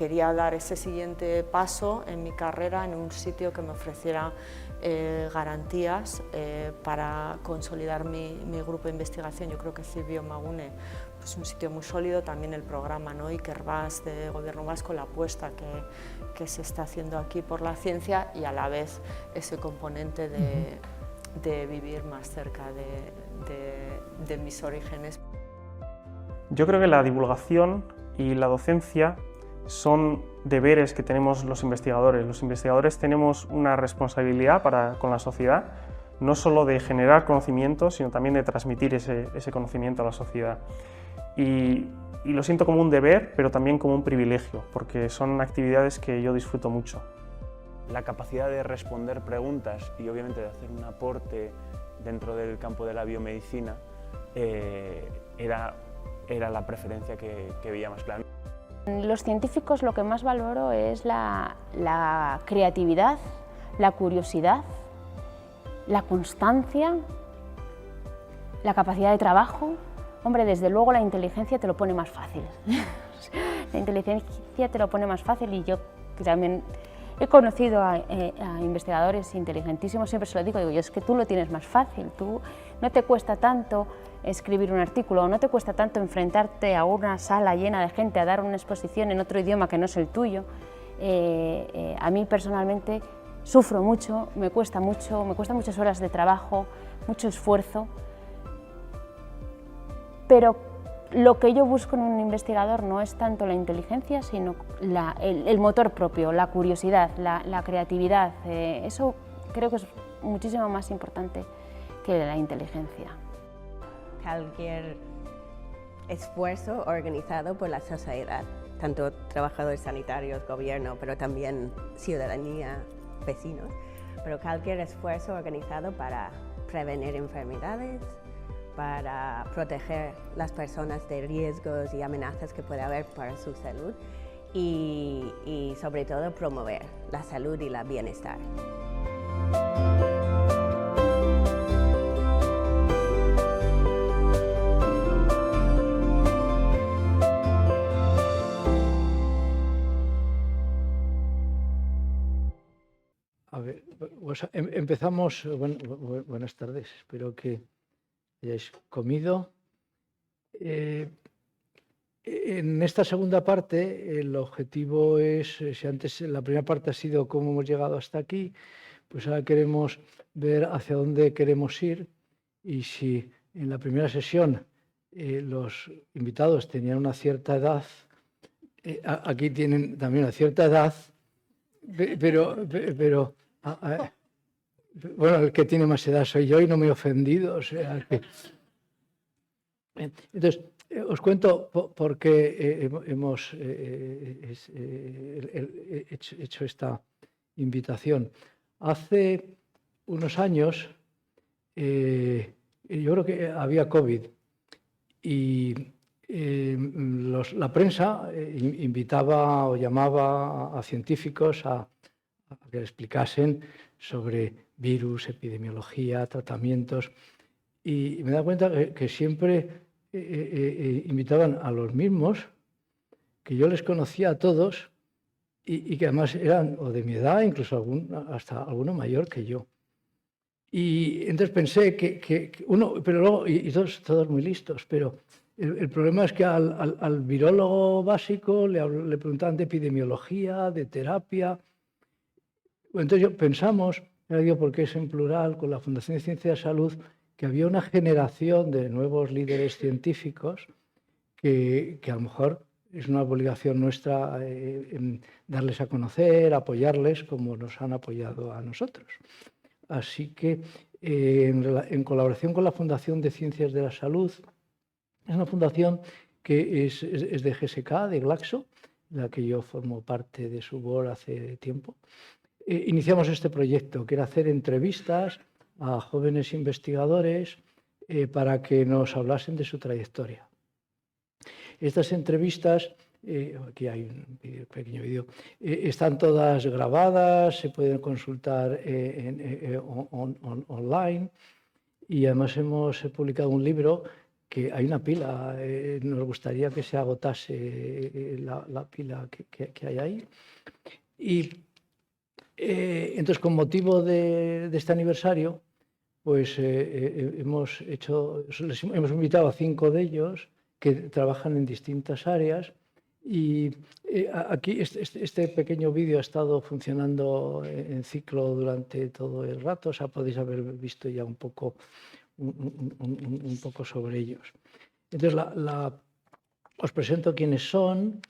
quería dar ese siguiente paso en mi carrera en un sitio que me ofreciera garantías para consolidar mi grupo de investigación. Yo creo que CIBiomagune es un sitio muy sólido, también el programa, ¿no? Ikerbasque de Gobierno Vasco, la apuesta que se está haciendo aquí por la ciencia y a la vez ese componente de vivir más cerca de mis orígenes. Yo creo que la divulgación y la docencia son deberes que tenemos los investigadores. Los investigadores tenemos una responsabilidad con la sociedad, no solo de generar conocimiento, sino también de transmitir ese conocimiento a la sociedad. Y lo siento como un deber, pero también como un privilegio, porque son actividades que yo disfruto mucho. La capacidad de responder preguntas y obviamente de hacer un aporte dentro del campo de la biomedicina era la preferencia que veía más clara. Los científicos lo que más valoro es la creatividad, la curiosidad, la constancia, la capacidad de trabajo. Hombre, desde luego la inteligencia te lo pone más fácil. La inteligencia te lo pone más fácil y yo también he conocido a investigadores inteligentísimos, siempre se lo digo, yo es que tú lo tienes más fácil, tú no te cuesta tanto escribir un artículo, no te cuesta tanto enfrentarte a una sala llena de gente a dar una exposición en otro idioma que no es el tuyo. A mí personalmente sufro mucho, me cuesta muchas horas de trabajo, mucho esfuerzo, pero lo que yo busco en un investigador no es tanto la inteligencia, sino el motor propio, la curiosidad, la creatividad. Eso creo que es muchísimo más importante que la inteligencia. Cualquier esfuerzo organizado por la sociedad, tanto trabajadores sanitarios, gobierno, pero también ciudadanía, vecinos, pero cualquier esfuerzo organizado para prevenir enfermedades, para proteger las personas de riesgos y amenazas que puede haber para su salud y sobre todo promover la salud y el bienestar. A ver, pues empezamos. Buenas tardes, espero que hayáis comido. En esta segunda parte el objetivo es, si antes la primera parte ha sido cómo hemos llegado hasta aquí, pues ahora queremos ver hacia dónde queremos ir y si en la primera sesión los invitados tenían una cierta edad, aquí tienen también una cierta edad, pero bueno, el que tiene más edad soy yo y no me he ofendido. O sea que... Entonces, os cuento por qué hemos hecho esta invitación. Hace unos años, yo creo que había COVID y la prensa invitaba o llamaba a científicos a que le explicasen sobre virus, epidemiología, tratamientos, y me he dado cuenta que siempre invitaban a los mismos, que yo les conocía a todos y que además eran o de mi edad, incluso hasta alguno mayor que yo. Y entonces pensé que uno, pero luego, y todos muy listos, pero el problema es que al virólogo básico le preguntaban de epidemiología, de terapia. Entonces pensamos, digo porque es en plural, con la Fundación de Ciencia de Salud, que había una generación de nuevos líderes científicos que a lo mejor es una obligación nuestra darles a conocer, apoyarles como nos han apoyado a nosotros. Así que en colaboración con la Fundación de Ciencias de la Salud, es una fundación que es de GSK, de Glaxo, de la que yo formo parte de su board hace tiempo. Iniciamos este proyecto, que era hacer entrevistas a jóvenes investigadores para que nos hablasen de su trayectoria. Estas entrevistas, aquí hay un pequeño vídeo, están todas grabadas, se pueden consultar online y además hemos publicado un libro que hay una pila, nos gustaría que se agotase la pila que hay ahí. Y entonces, con motivo de este aniversario, pues hemos invitado a 5 de ellos que trabajan en distintas áreas. Y aquí este pequeño vídeo ha estado funcionando en ciclo durante todo el rato, o sea, podéis haber visto ya un poco sobre ellos. Entonces, os presento quiénes son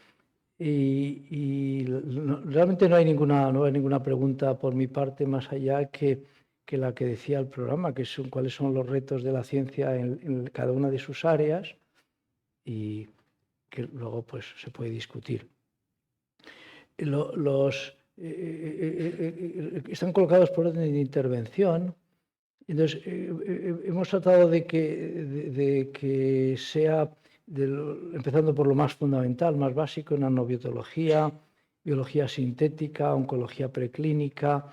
y realmente no hay ninguna pregunta por mi parte más allá que la que decía el programa, que son cuáles son los retos de la ciencia en cada una de sus áreas y que luego pues se puede discutir. Están colocados por orden de intervención. Entonces, hemos tratado de que sea, empezando por lo más fundamental, más básico, nanobiotología, biología sintética, oncología preclínica,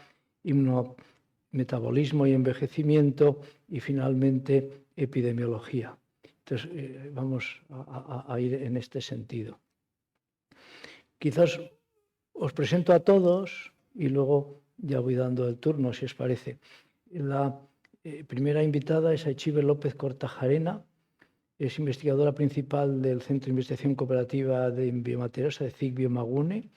metabolismo y envejecimiento y finalmente epidemiología. Entonces, vamos a ir en este sentido. Quizás os presento a todos y luego ya voy dando el turno, si os parece. La primera invitada es Aichiber López Kortajarena, es investigadora principal del Centro de Investigación Cooperativa de Biomateriales de CIC Biomagune.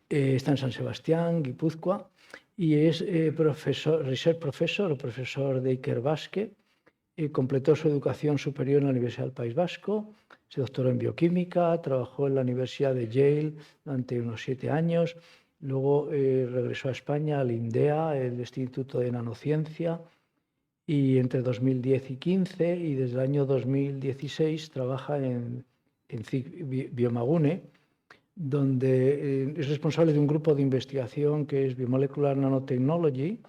Está en San Sebastián, Guipúzcoa, y es research professor o profesor de Iker Basque. Completó su educación superior en la Universidad del País Vasco, se doctoró en bioquímica, trabajó en la Universidad de Yale durante unos 7 años, luego regresó a España al INDEA, el Instituto de Nanociencia, y entre 2010 y 2015 y desde el año 2016 trabaja en CIC Biomagune, donde es responsable de un grupo de investigación que es Biomolecular Nanotechnology,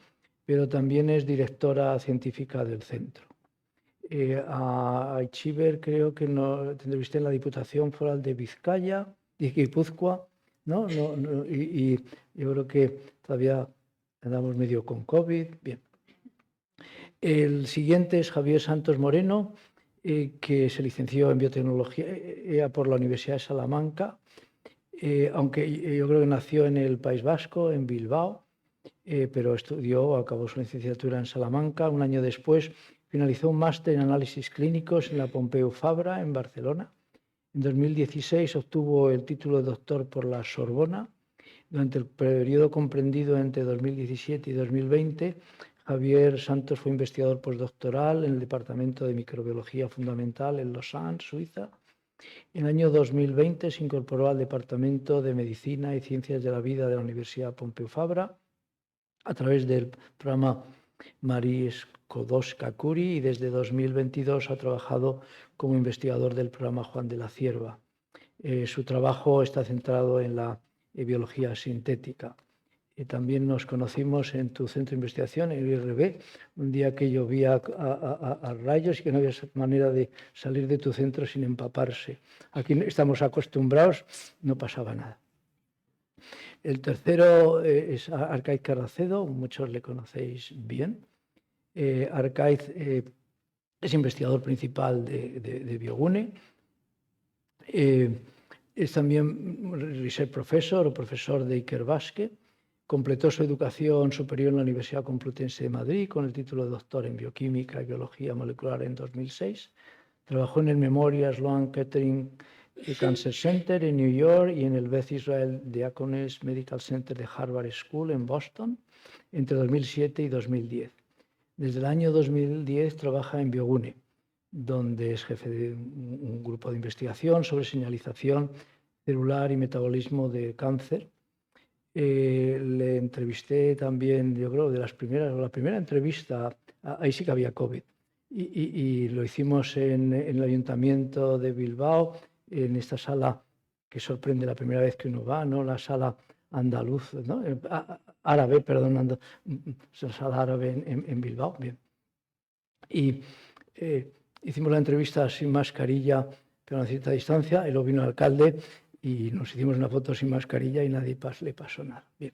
pero también es directora científica del centro. A Aichiber creo que te entrevisté en la Diputación Foral de Vizcaya, de Guipúzcoa, ¿no? Y yo creo que todavía andamos medio con COVID. Bien. El siguiente es Javier Santos Moreno, que se licenció en biotecnología por la Universidad de Salamanca, aunque yo creo que nació en el País Vasco, en Bilbao, pero acabó su licenciatura en Salamanca. Un año después finalizó un máster en análisis clínicos en la Pompeu Fabra, en Barcelona. En 2016 obtuvo el título de doctor por la Sorbona. Durante el periodo comprendido entre 2017 y 2020, Javier Santos fue investigador postdoctoral en el Departamento de Microbiología Fundamental en Lausanne, Suiza. En el año 2020 se incorporó al Departamento de Medicina y Ciencias de la Vida de la Universidad Pompeu Fabra a través del programa Marie Skłodowska-Curie y desde 2022 ha trabajado como investigador del programa Juan de la Cierva. Su trabajo está centrado en la biología sintética. También nos conocimos en tu centro de investigación, en el IRB, un día que llovía a rayos y que no había manera de salir de tu centro sin empaparse. Aquí estamos acostumbrados, no pasaba nada. El tercero es Arcaiz Carracedo, muchos le conocéis bien. Arcaiz es investigador principal de Biogune. Es también research professor o profesor de Iker Basque. Completó su educación superior en la Universidad Complutense de Madrid con el título de doctor en bioquímica y biología molecular en 2006. Trabajó en el Memorial Sloan Kettering Cancer Center en New York y en el Beth Israel Deaconess Medical Center de Harvard School en Boston entre 2007 y 2010. Desde el año 2010 trabaja en Biogune, donde es jefe de un grupo de investigación sobre señalización celular y metabolismo de cáncer. Le entrevisté también, yo creo, la primera entrevista, ahí sí que había COVID, y lo hicimos en el Ayuntamiento de Bilbao, en esta sala que sorprende la primera vez que uno va, ¿no? La sala andaluz, ¿no? Árabe, perdón, la sala árabe en Bilbao. Bien. Y hicimos la entrevista sin mascarilla, pero a una cierta distancia, y luego vino el alcalde y nos hicimos una foto sin mascarilla y nadie le pasó nada. Bien.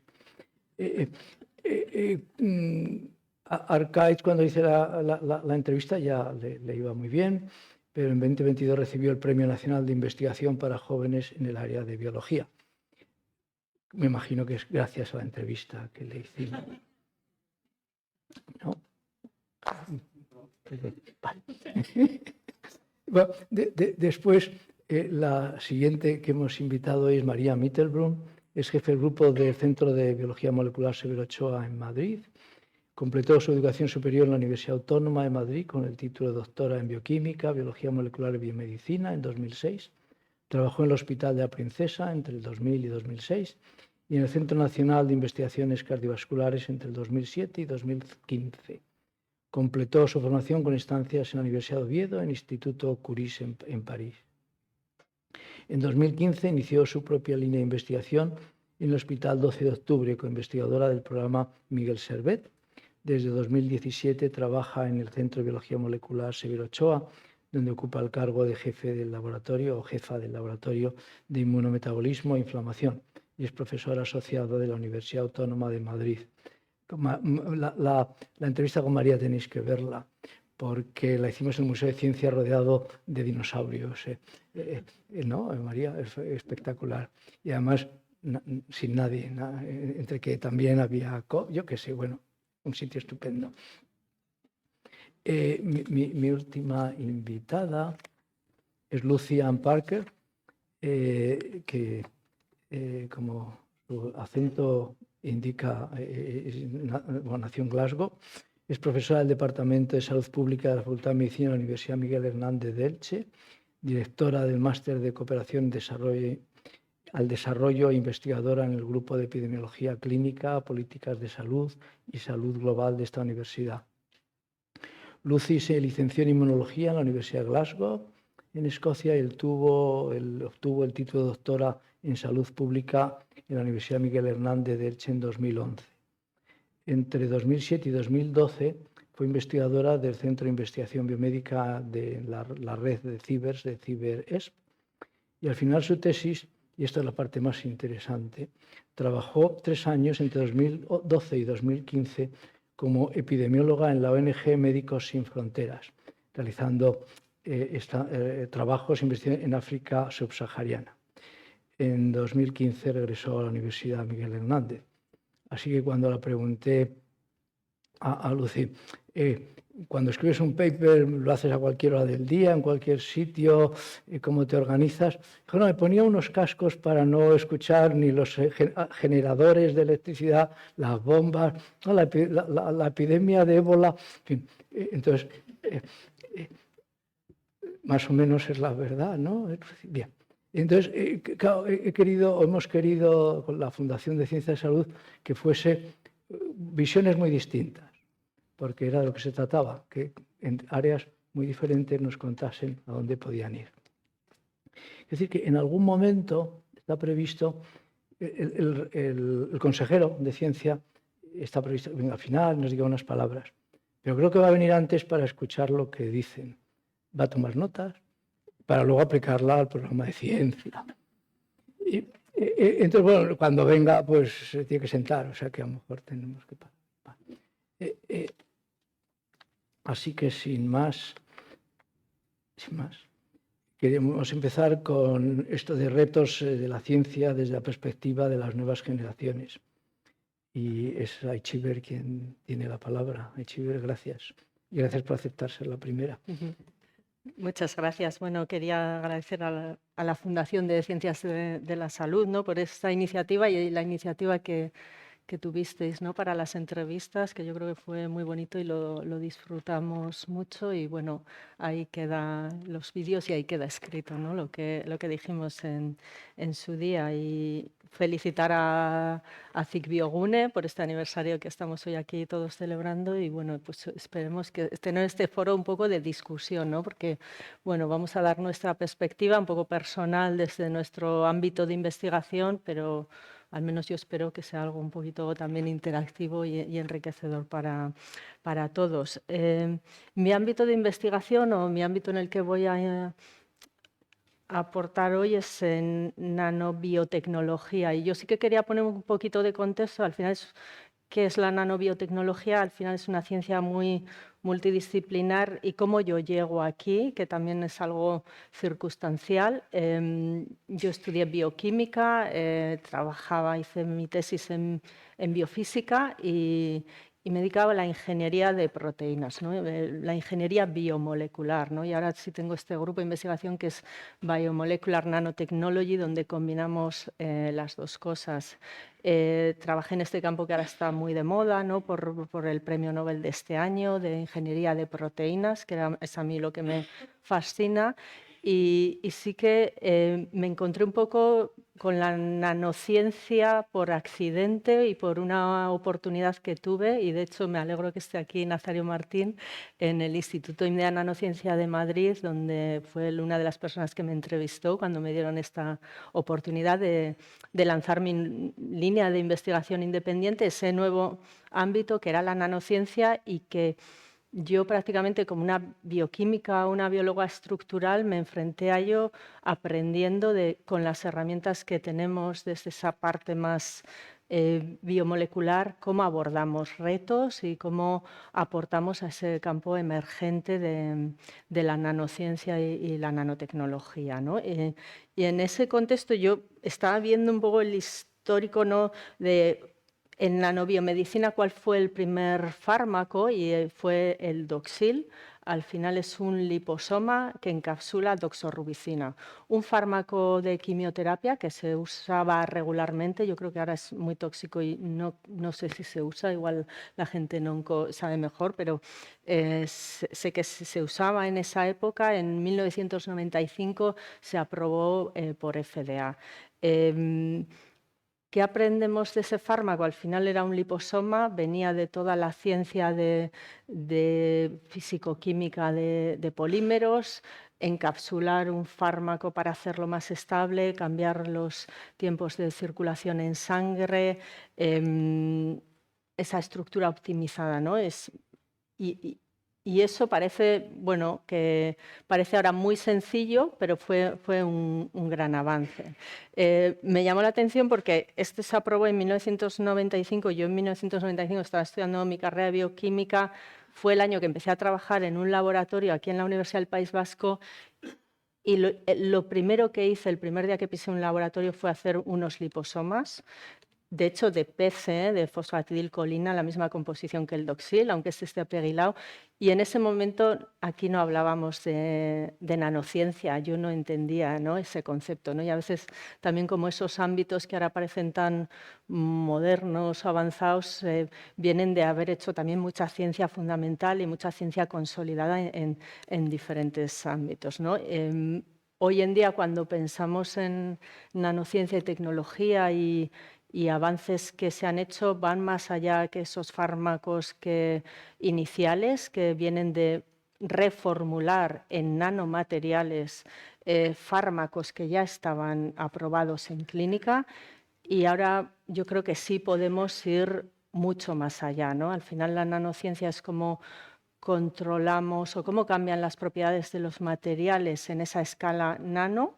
Arcaiz, cuando hice la entrevista, ya le iba muy bien, pero en 2022 recibió el Premio Nacional de Investigación para Jóvenes en el área de biología. Me imagino que es gracias a la entrevista que le hicimos. ¿No? Vale. Bueno, después, la siguiente que hemos invitado es María Mittelbrunn, es jefe del grupo del Centro de Biología Molecular Severo Ochoa en Madrid. Completó su educación superior en la Universidad Autónoma de Madrid con el título de doctora en Bioquímica, Biología Molecular y Biomedicina en 2006. Trabajó en el Hospital de la Princesa entre el 2000 y 2006 y en el Centro Nacional de Investigaciones Cardiovasculares entre el 2007 y 2015. Completó su formación con estancias en la Universidad de Oviedo, en el Instituto Curie en París. En 2015 inició su propia línea de investigación en el Hospital 12 de Octubre, coinvestigadora del programa Miguel Servet. Desde 2017 trabaja en el Centro de Biología Molecular Severo Ochoa, donde ocupa el cargo de jefe del laboratorio o jefa del laboratorio de inmunometabolismo e inflamación y es profesora asociada de la Universidad Autónoma de Madrid. La entrevista con María tenéis que verla, porque la hicimos en el Museo de Ciencia rodeado de dinosaurios. ¿No? María, es espectacular. Y además, sin nadie, entre que también había, yo qué sé, bueno, un sitio estupendo. Mi última invitada es Lucy Ann Parker, que como su acento indica, nació en Glasgow. Es profesora del Departamento de Salud Pública de la Facultad de Medicina de la Universidad Miguel Hernández de Elche, directora del Máster de Cooperación al Desarrollo e investigadora en el Grupo de Epidemiología Clínica, Políticas de Salud y Salud Global de esta universidad. Lucy se licenció en Inmunología en la Universidad de Glasgow, en Escocia, y obtuvo el título de doctora en Salud Pública en la Universidad Miguel Hernández de Elche en 2011. Entre 2007 y 2012 fue investigadora del Centro de Investigación Biomédica de la red de CIBERS, de CIBERESP, y al final su tesis, y esta es la parte más interesante, trabajó 3 años entre 2012 y 2015 como epidemióloga en la ONG Médicos Sin Fronteras, realizando trabajos de investigación en África subsahariana. En 2015 regresó a la Universidad Miguel Hernández. Así que cuando la pregunté a Lucy, cuando escribes un paper, ¿lo haces a cualquier hora del día, en cualquier sitio? ¿Cómo te organizas? Dijo, no, me ponía unos cascos para no escuchar ni los generadores de electricidad, las bombas, no, la epidemia de ébola. En fin, entonces, más o menos es la verdad, ¿no? Bien. Entonces, hemos querido con la Fundación de Ciencia de Salud que fuese visiones muy distintas, porque era de lo que se trataba, que en áreas muy diferentes nos contasen a dónde podían ir. Es decir, que en algún momento está previsto, el consejero de Ciencia está previsto que venga al final, nos diga unas palabras, pero creo que va a venir antes para escuchar lo que dicen. Va a tomar notas para luego aplicarla al programa de ciencia. Entonces, bueno, cuando venga, pues se tiene que sentar, o sea que a lo mejor tenemos que parar. Así que sin más, queremos empezar con esto de retos de la ciencia desde la perspectiva de las nuevas generaciones. Y es Aichiber quien tiene la palabra. Aichiber, gracias. Y gracias por aceptar ser la primera. Muchas gracias. Bueno, quería agradecer a la Fundación de Ciencias de la Salud, ¿no?, por esta iniciativa y la iniciativa que tuvisteis, ¿no?, para las entrevistas, que yo creo que fue muy bonito y lo disfrutamos mucho. Y bueno, ahí quedan los vídeos y ahí queda escrito, ¿no?, lo que dijimos en su día. Y felicitar a CIC Biogune por este aniversario que estamos hoy aquí todos celebrando. Y bueno, pues esperemos que tener este foro un poco de discusión, ¿no?, porque bueno, vamos a dar nuestra perspectiva un poco personal desde nuestro ámbito de investigación, pero al menos yo espero que sea algo un poquito también interactivo y enriquecedor para todos. Mi ámbito de investigación, o mi ámbito en el que voy a aportar hoy, es en nanobiotecnología. Y yo sí que quería poner un poquito de contexto. Al final qué es la nanobiotecnología. Al final es una ciencia muy multidisciplinar y cómo yo llego aquí, que también es algo circunstancial. Yo estudié bioquímica, hice mi tesis en biofísica y me dedicaba a la ingeniería de proteínas, ¿no? La ingeniería biomolecular, ¿no? Y ahora sí tengo este grupo de investigación que es Biomolecular Nanotechnology, donde combinamos las dos cosas. Trabajé en este campo que ahora está muy de moda, ¿no? por el premio Nobel de este año de ingeniería de proteínas, que es a mí lo que me fascina. Y sí que me encontré un poco con la nanociencia por accidente y por una oportunidad que tuve, y de hecho me alegro que esté aquí Nazario Martín en el Instituto IMDEA Nanociencia de Madrid, donde fue una de las personas que me entrevistó cuando me dieron esta oportunidad de lanzar mi línea de investigación independiente, ese nuevo ámbito que era la nanociencia, y que yo prácticamente como una bioquímica, una bióloga estructural, me enfrenté a ello aprendiendo con las herramientas que tenemos desde esa parte más biomolecular, cómo abordamos retos y cómo aportamos a ese campo emergente de la nanociencia y la nanotecnología, ¿no? Y en ese contexto yo estaba viendo un poco el histórico, ¿no?, de en nanobiomedicina cuál fue el primer fármaco, y fue el Doxil. Al final es un liposoma que encapsula doxorubicina, un fármaco de quimioterapia que se usaba regularmente. Yo creo que ahora es muy tóxico y no sé si se usa, igual la gente no sabe mejor, pero sé que se usaba en esa época. En 1995 se aprobó por FDA. ¿Qué aprendemos de ese fármaco? Al final era un liposoma, venía de toda la ciencia de fisicoquímica de polímeros, encapsular un fármaco para hacerlo más estable, cambiar los tiempos de circulación en sangre, esa estructura optimizada, ¿no? Y eso parece, bueno, que parece ahora muy sencillo, pero fue un gran avance. Me llamó la atención porque este se aprobó en 1995. Yo en 1995 estaba estudiando mi carrera de bioquímica. Fue el año que empecé a trabajar en un laboratorio aquí en la Universidad del País Vasco. Y lo primero que hice, el primer día que pisé un laboratorio, fue hacer unos liposomas. De hecho, de PC, de fosfatidilcolina, la misma composición que el Doxil, aunque este esté apegilado. Y en ese momento aquí no hablábamos de nanociencia, yo no entendía, ¿no?, ese concepto, ¿no? Y a veces también como esos ámbitos que ahora parecen tan modernos o avanzados vienen de haber hecho también mucha ciencia fundamental y mucha ciencia consolidada en diferentes ámbitos, ¿no? Hoy en día, cuando pensamos en nanociencia y tecnología y avances que se han hecho, van más allá que esos fármacos iniciales que vienen de reformular en nanomateriales fármacos que ya estaban aprobados en clínica, y ahora yo creo que sí podemos ir mucho más allá, ¿no? Al final la nanociencia es cómo controlamos o cómo cambian las propiedades de los materiales en esa escala nano.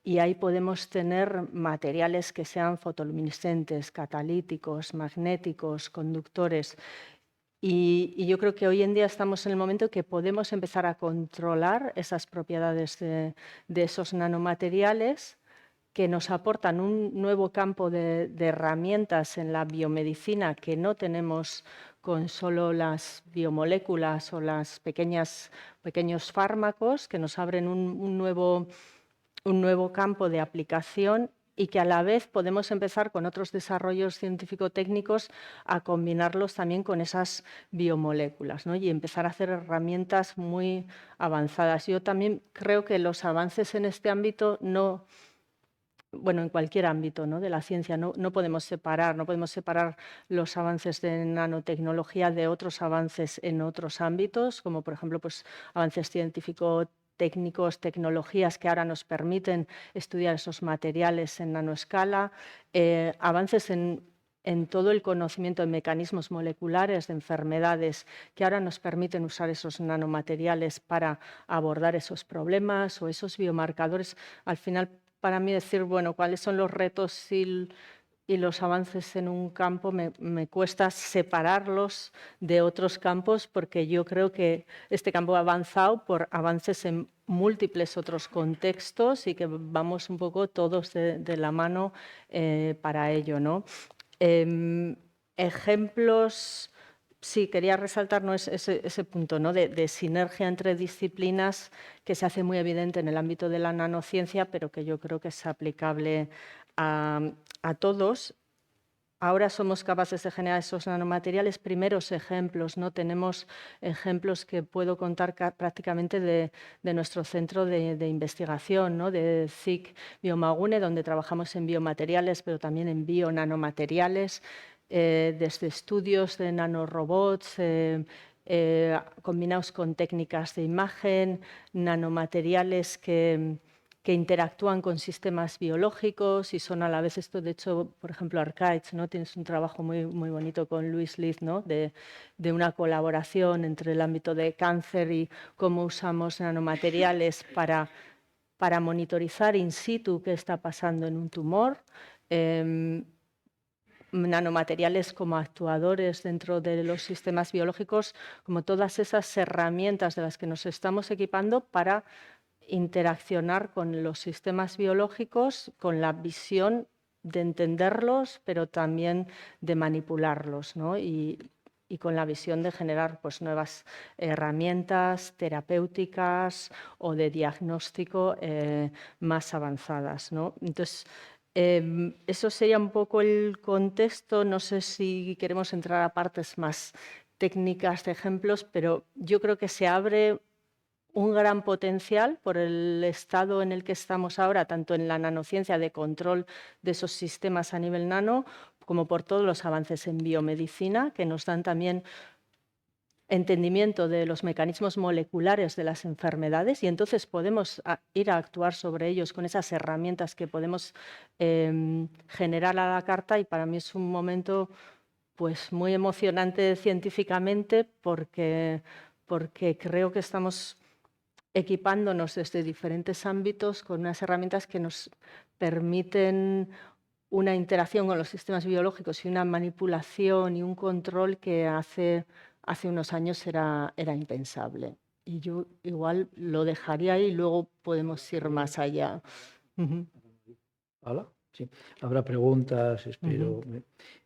Y ahí podemos tener materiales que sean fotoluminiscentes, catalíticos, magnéticos, conductores. Y yo creo que hoy en día estamos en el momento que podemos empezar a controlar esas propiedades de esos nanomateriales, que nos aportan un nuevo campo de herramientas en la biomedicina que no tenemos con solo las biomoléculas o los pequeños fármacos, que nos abren un nuevo campo de aplicación, y que a la vez podemos empezar con otros desarrollos científico-técnicos a combinarlos también con esas biomoléculas, ¿no?, y empezar a hacer herramientas muy avanzadas. Yo también creo que los avances en este ámbito en cualquier ámbito, ¿no?, de la ciencia, no podemos separar los avances de nanotecnología de otros avances en otros ámbitos, como por ejemplo pues, avances científico-técnicos, tecnologías que ahora nos permiten estudiar esos materiales en nanoescala, avances en todo el conocimiento de mecanismos moleculares de enfermedades que ahora nos permiten usar esos nanomateriales para abordar esos problemas o esos biomarcadores. Al final, para mí decir, bueno, cuáles son los retos y y los avances en un campo me cuesta separarlos de otros campos, porque yo creo que este campo ha avanzado por avances en múltiples otros contextos y que vamos un poco todos de la mano para ello, ¿no? Ejemplos, sí, quería resaltar, ¿no?, ese punto, ¿no?, de sinergia entre disciplinas que se hace muy evidente en el ámbito de la nanociencia, pero que yo creo que es aplicable a todos. Ahora somos capaces de generar esos nanomateriales. Primeros ejemplos, ¿no? Tenemos ejemplos que puedo contar prácticamente de nuestro centro de investigación, ¿no?, de CSIC Biomagune, donde trabajamos en biomateriales, pero también en bionanomateriales, desde estudios de nanorobots, combinados con técnicas de imagen, nanomateriales que interactúan con sistemas biológicos y son a la vez esto. De hecho, por ejemplo, Archides, ¿no?, tienes un trabajo muy, muy bonito con Luis Liz, ¿no?, de una colaboración entre el ámbito de cáncer y cómo usamos nanomateriales para monitorizar in situ qué está pasando en un tumor. Nanomateriales como actuadores dentro de los sistemas biológicos, como todas esas herramientas de las que nos estamos equipando para interaccionar con los sistemas biológicos con la visión de entenderlos, pero también de manipularlos, ¿no? Y con la visión de generar, pues, nuevas herramientas terapéuticas o de diagnóstico más avanzadas, ¿no? Entonces, eso sería un poco el contexto. No sé si queremos entrar a partes más técnicas de ejemplos, pero yo creo que se abre un gran potencial por el estado en el que estamos ahora, tanto en la nanociencia de control de esos sistemas a nivel nano, como por todos los avances en biomedicina, que nos dan también entendimiento de los mecanismos moleculares de las enfermedades, y entonces podemos ir a actuar sobre ellos con esas herramientas que podemos generar a la carta. Y para mí es un momento, pues, muy emocionante científicamente, porque creo que estamos equipándonos desde diferentes ámbitos con unas herramientas que nos permiten una interacción con los sistemas biológicos y una manipulación y un control que hace unos años era impensable. Y yo igual lo dejaría ahí y luego podemos ir más allá. ¿Hola? Sí. Habrá preguntas, espero.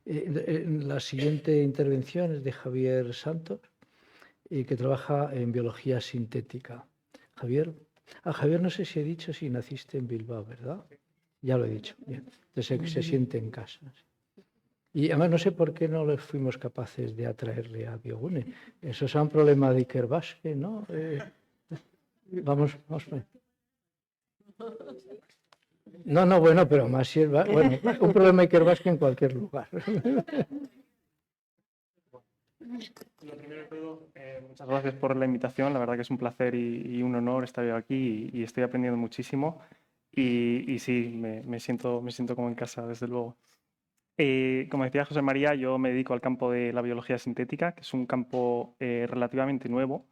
La siguiente intervención es de Javier Santos, que trabaja en biología sintética. Javier. Javier, no sé si he dicho si naciste en Bilbao, ¿verdad? Ya lo he dicho. Bien. Entonces se siente en casa. Y además no sé por qué no les fuimos capaces de atraerle a Biogune. Eso es un problema de Iker Basque, ¿no? Vamos. No, bueno, pero más si es... Bueno, un problema de Iker Basque en cualquier lugar. Lo primero de todo, muchas gracias por la invitación. La verdad que es un placer y un honor estar aquí y estoy aprendiendo muchísimo. Y sí, me siento como en casa, desde luego. Como decía José María, yo me dedico al campo de la biología sintética, que es un campo relativamente nuevo,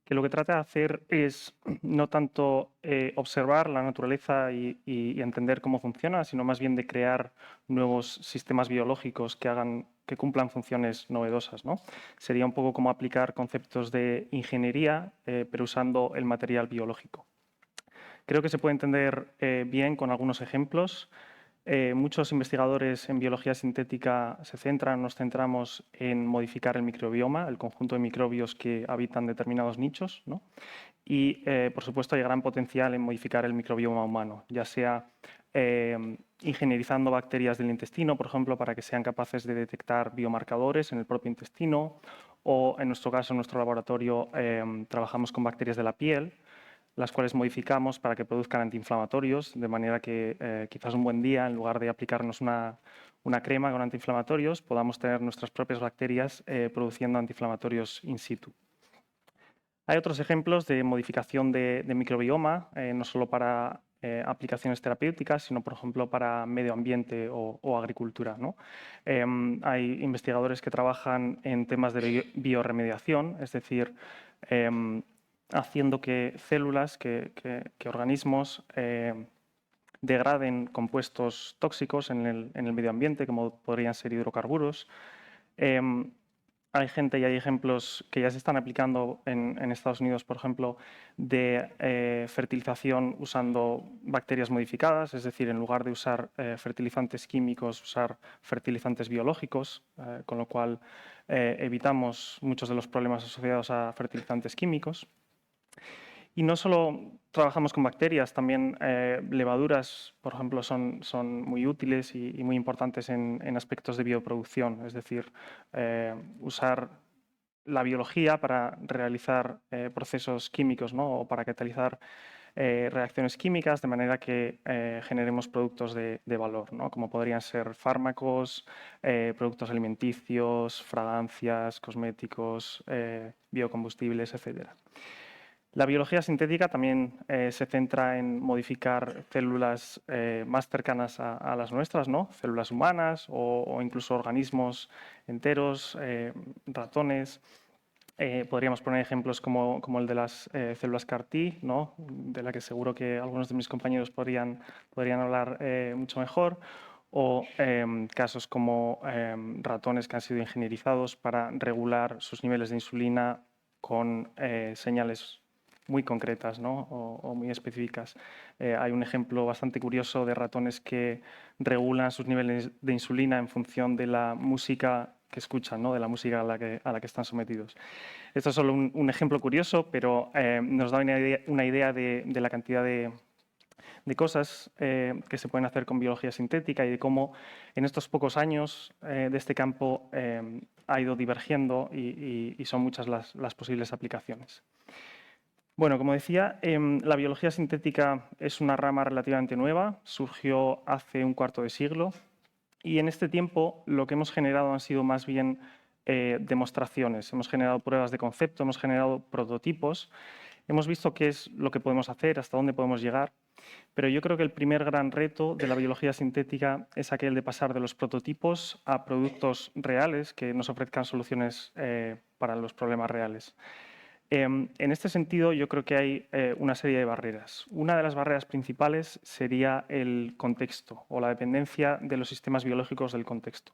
que lo que trata de hacer es no tanto observar la naturaleza y entender cómo funciona, sino más bien de crear nuevos sistemas biológicos que cumplan funciones novedosas, ¿no? Sería un poco como aplicar conceptos de ingeniería, pero usando el material biológico. Creo que se puede entender bien con algunos ejemplos. Muchos investigadores en biología sintética nos centramos en modificar el microbioma, el conjunto de microbios que habitan determinados nichos, ¿no? Y, por supuesto, hay gran potencial en modificar el microbioma humano, ya sea ingenierizando bacterias del intestino, por ejemplo, para que sean capaces de detectar biomarcadores en el propio intestino, o en nuestro caso, en nuestro laboratorio, trabajamos con bacterias de la piel, las cuales modificamos para que produzcan antiinflamatorios, de manera que quizás un buen día, en lugar de aplicarnos una crema con antiinflamatorios, podamos tener nuestras propias bacterias produciendo antiinflamatorios in situ. Hay otros ejemplos de modificación de microbioma, no solo para aplicaciones terapéuticas, sino, por ejemplo, para medio ambiente o agricultura, ¿no? Hay investigadores que trabajan en temas de bioremediación, es decir, haciendo que células, que organismos degraden compuestos tóxicos en el medio ambiente, como podrían ser hidrocarburos. Hay gente y hay ejemplos que ya se están aplicando en Estados Unidos, por ejemplo, de fertilización usando bacterias modificadas, es decir, en lugar de usar fertilizantes químicos, usar fertilizantes biológicos, con lo cual evitamos muchos de los problemas asociados a fertilizantes químicos. Y no solo trabajamos con bacterias, también levaduras, por ejemplo, son muy útiles y muy importantes en aspectos de bioproducción, es decir, usar la biología para realizar procesos químicos, ¿no? O para catalizar reacciones químicas de manera que generemos productos de valor, ¿no? Como podrían ser fármacos, productos alimenticios, fragancias, cosméticos, biocombustibles, etc. La biología sintética también se centra en modificar células más cercanas a las nuestras, ¿no? Células humanas o incluso organismos enteros, ratones. Podríamos poner ejemplos como el de las células CAR-T, ¿no? De la que seguro que algunos de mis compañeros podrían hablar mucho mejor, o casos como ratones que han sido ingenierizados para regular sus niveles de insulina con señales muy concretas, ¿no? o muy específicas. Hay un ejemplo bastante curioso de ratones que regulan sus niveles de insulina en función de la música que escuchan, ¿no? De la música a la que están sometidos. Esto es solo un ejemplo curioso, pero nos da una idea de la cantidad de cosas que se pueden hacer con biología sintética y de cómo en estos pocos años de este campo ha ido divergiendo y son muchas las posibles aplicaciones. Bueno, como decía, la biología sintética es una rama relativamente nueva, surgió hace un cuarto de siglo y en este tiempo lo que hemos generado han sido más bien demostraciones, hemos generado pruebas de concepto, hemos generado prototipos, hemos visto qué es lo que podemos hacer, hasta dónde podemos llegar, pero yo creo que el primer gran reto de la biología sintética es aquel de pasar de los prototipos a productos reales que nos ofrezcan soluciones para los problemas reales. En este sentido, yo creo que hay una serie de barreras. Una de las barreras principales sería el contexto o la dependencia de los sistemas biológicos del contexto.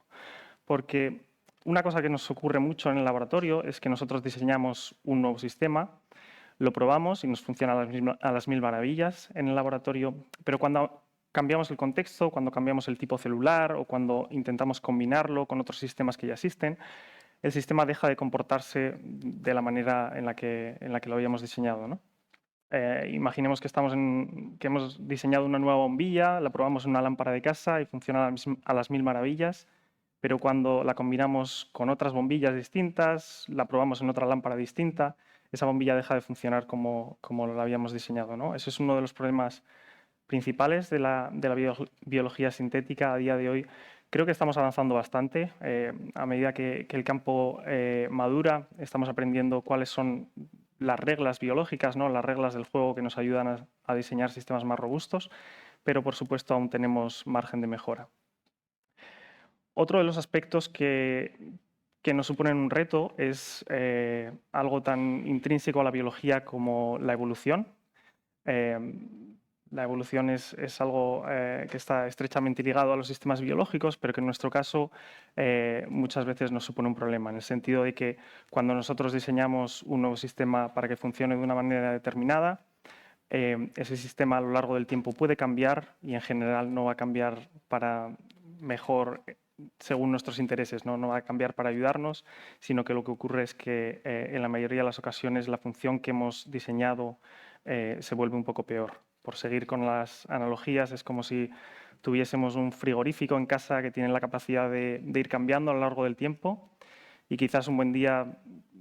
Porque una cosa que nos ocurre mucho en el laboratorio es que nosotros diseñamos un nuevo sistema, lo probamos y nos funciona a las mil maravillas en el laboratorio, pero cuando cambiamos el contexto, cuando cambiamos el tipo celular o cuando intentamos combinarlo con otros sistemas que ya existen, el sistema deja de comportarse de la manera en la que lo habíamos diseñado, ¿no? Imaginemos que hemos diseñado una nueva bombilla, la probamos en una lámpara de casa y funciona a las mil maravillas, pero cuando la combinamos con otras bombillas distintas, la probamos en otra lámpara distinta, esa bombilla deja de funcionar como la habíamos diseñado, ¿no? Ese es uno de los problemas principales de la biología sintética a día de hoy. Creo que estamos avanzando bastante. A medida que el campo madura, estamos aprendiendo cuáles son las reglas biológicas, ¿no? Las reglas del juego que nos ayudan a diseñar sistemas más robustos, pero por supuesto aún tenemos margen de mejora. Otro de los aspectos que nos suponen un reto es algo tan intrínseco a la biología como la evolución. La evolución es algo que está estrechamente ligado a los sistemas biológicos, pero que en nuestro caso muchas veces nos supone un problema, en el sentido de que cuando nosotros diseñamos un nuevo sistema para que funcione de una manera determinada, ese sistema a lo largo del tiempo puede cambiar y en general no va a cambiar para mejor según nuestros intereses, no va a cambiar para ayudarnos, sino que lo que ocurre es que en la mayoría de las ocasiones la función que hemos diseñado se vuelve un poco peor. Por seguir con las analogías, es como si tuviésemos un frigorífico en casa que tiene la capacidad de ir cambiando a lo largo del tiempo y quizás un buen día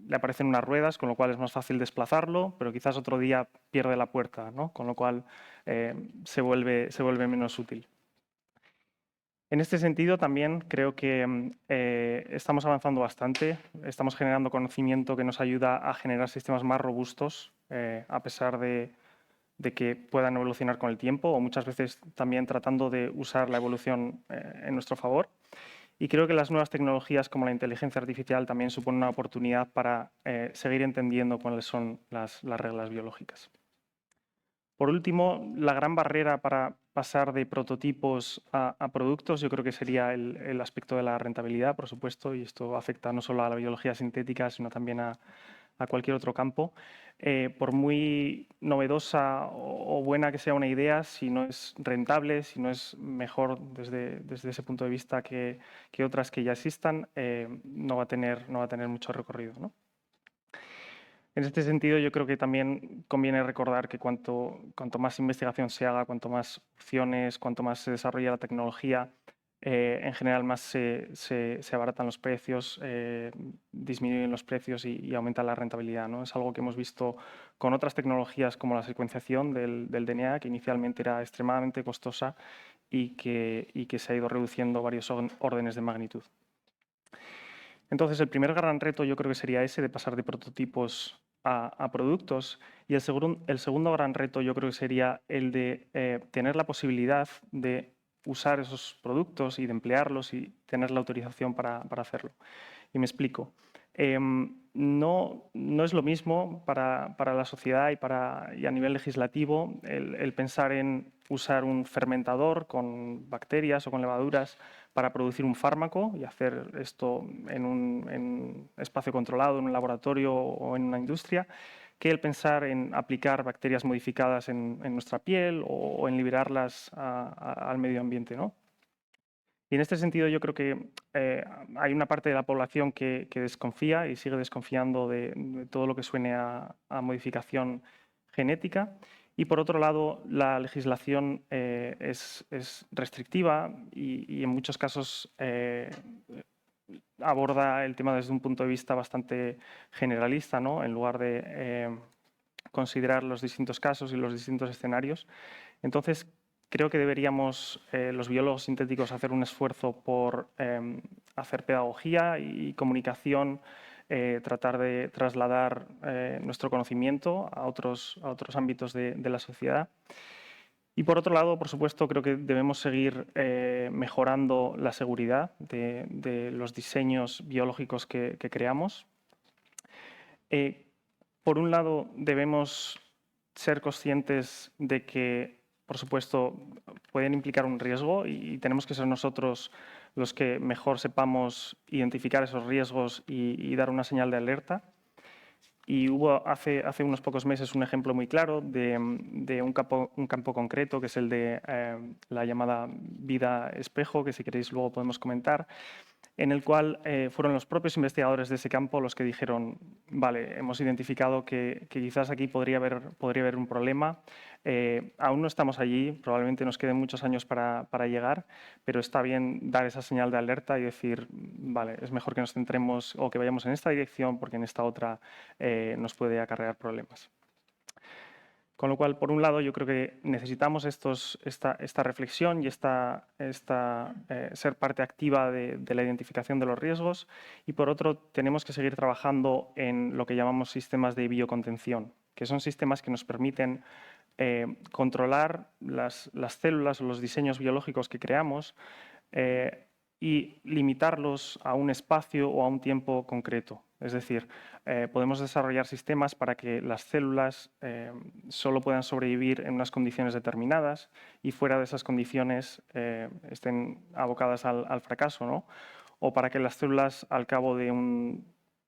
le aparecen unas ruedas, con lo cual es más fácil desplazarlo, pero quizás otro día pierde la puerta, ¿no? Con lo cual se vuelve menos útil. En este sentido, también creo que estamos avanzando bastante, estamos generando conocimiento que nos ayuda a generar sistemas más robustos, a pesar de que puedan evolucionar con el tiempo o muchas veces también tratando de usar la evolución en nuestro favor. Y creo que las nuevas tecnologías como la inteligencia artificial también suponen una oportunidad para seguir entendiendo cuáles son las reglas biológicas. Por último, la gran barrera para pasar de prototipos a productos, yo creo que sería el aspecto de la rentabilidad, por supuesto, y esto afecta no solo a la biología sintética, sino también a cualquier otro campo. Por muy novedosa o buena que sea una idea, si no es rentable, si no es mejor desde ese punto de vista que otras que ya existan, no va a tener mucho recorrido, ¿no? En este sentido, yo creo que también conviene recordar que cuanto más investigación se haga, cuanto más opciones, cuanto más se desarrolla la tecnología, en general más se abaratan los precios, disminuyen los precios y aumenta la rentabilidad, ¿no? Es algo que hemos visto con otras tecnologías como la secuenciación del DNA, que inicialmente era extremadamente costosa y que se ha ido reduciendo varios órdenes de magnitud. Entonces, el primer gran reto yo creo que sería ese de pasar de prototipos a productos, y el segundo gran reto yo creo que sería el de tener la posibilidad de usar esos productos y de emplearlos y tener la autorización para hacerlo. Y me explico. No es lo mismo para la sociedad y a nivel legislativo el pensar en usar un fermentador con bacterias o con levaduras para producir un fármaco y hacer esto en un espacio controlado, en un laboratorio o en una industria, que el pensar en aplicar bacterias modificadas en nuestra piel o en liberarlas al medio ambiente, ¿no? Y en este sentido yo creo que hay una parte de la población que desconfía y sigue desconfiando de todo lo que suene a modificación genética. Y por otro lado, la legislación es restrictiva y en muchos casos aborda el tema desde un punto de vista bastante generalista, ¿no? En lugar de considerar los distintos casos y los distintos escenarios. Entonces, creo que deberíamos, los biólogos sintéticos, hacer un esfuerzo por hacer pedagogía y comunicación, tratar de trasladar nuestro conocimiento a otros ámbitos de la sociedad. Y por otro lado, por supuesto, creo que debemos seguir mejorando la seguridad de los diseños biológicos que creamos. Por un lado, debemos ser conscientes de que, por supuesto, pueden implicar un riesgo y tenemos que ser nosotros los que mejor sepamos identificar esos riesgos y dar una señal de alerta. Y hubo hace unos pocos meses un ejemplo muy claro de un campo concreto, que es el de la llamada vida espejo, que si queréis luego podemos comentar, en el cual fueron los propios investigadores de ese campo los que dijeron, vale, hemos identificado que quizás aquí podría haber un problema, aún no estamos allí, probablemente nos queden muchos años para llegar, pero está bien dar esa señal de alerta y decir, vale, es mejor que nos centremos o que vayamos en esta dirección porque en esta otra nos puede acarrear problemas. Con lo cual, por un lado, yo creo que necesitamos esta reflexión y ser parte activa de la identificación de los riesgos, y por otro, tenemos que seguir trabajando en lo que llamamos sistemas de biocontención, que son sistemas que nos permiten controlar las células o los diseños biológicos que creamos y limitarlos a un espacio o a un tiempo concreto. Es decir, podemos desarrollar sistemas para que las células solo puedan sobrevivir en unas condiciones determinadas y fuera de esas condiciones estén abocadas al fracaso, ¿no? O para que las células, al cabo de un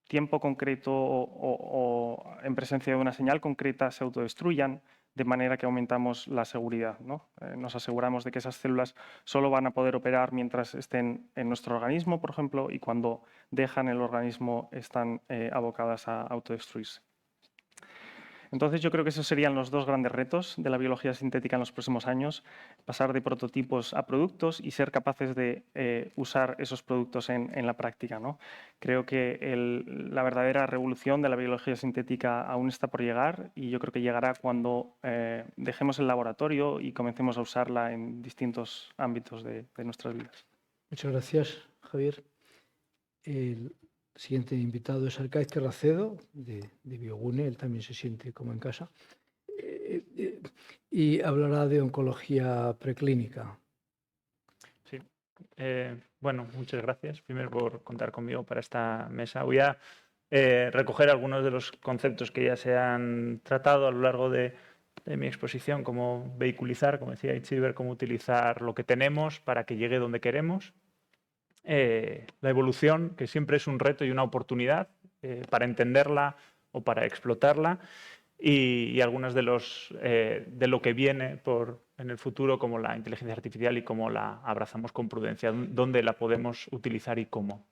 tiempo concreto o en presencia de una señal concreta, se autodestruyan, de manera que aumentamos la seguridad, ¿no? Nos aseguramos de que esas células solo van a poder operar mientras estén en nuestro organismo, por ejemplo, y cuando dejan el organismo están abocadas a autodestruirse. Entonces, yo creo que esos serían los dos grandes retos de la biología sintética en los próximos años: pasar de prototipos a productos y ser capaces de usar esos productos en la práctica, ¿no? Creo que la verdadera revolución de la biología sintética aún está por llegar, y yo creo que llegará cuando dejemos el laboratorio y comencemos a usarla en distintos ámbitos de nuestras vidas. Muchas gracias, Javier. El siguiente invitado es Arcaiz Terracedo, de Biogune, él también se siente como en casa, y hablará de oncología preclínica. Sí, bueno, muchas gracias primero por contar conmigo para esta mesa. Voy a recoger algunos de los conceptos que ya se han tratado a lo largo de de mi exposición, cómo vehiculizar, como decía Itziber, cómo utilizar lo que tenemos para que llegue donde queremos. La evolución, que siempre es un reto y una oportunidad para entenderla o para explotarla, y algunas de lo que viene en el futuro, como la inteligencia artificial y cómo la abrazamos con prudencia, dónde la podemos utilizar y cómo.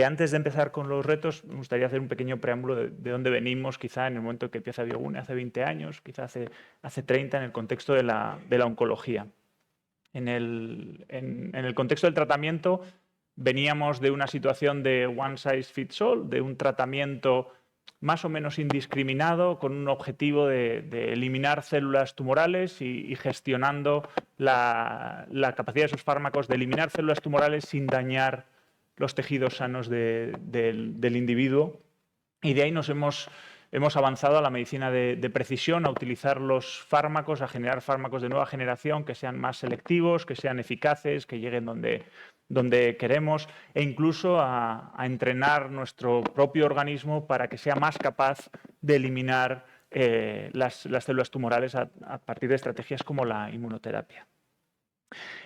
Antes de empezar con los retos, me gustaría hacer un pequeño preámbulo de dónde venimos, quizá en el momento en que empieza Biogune, hace 20 años, quizá hace 30, en el contexto de la oncología. En el contexto del tratamiento, veníamos de una situación de one size fits all, de un tratamiento más o menos indiscriminado, con un objetivo de eliminar células tumorales y gestionando la capacidad de esos fármacos de eliminar células tumorales sin dañar los tejidos sanos del individuo. Y de ahí nos hemos avanzado a la medicina de precisión, a utilizar los fármacos, a generar fármacos de nueva generación que sean más selectivos, que sean eficaces, que lleguen donde queremos, e incluso a entrenar nuestro propio organismo para que sea más capaz de eliminar las células tumorales a partir de estrategias como la inmunoterapia.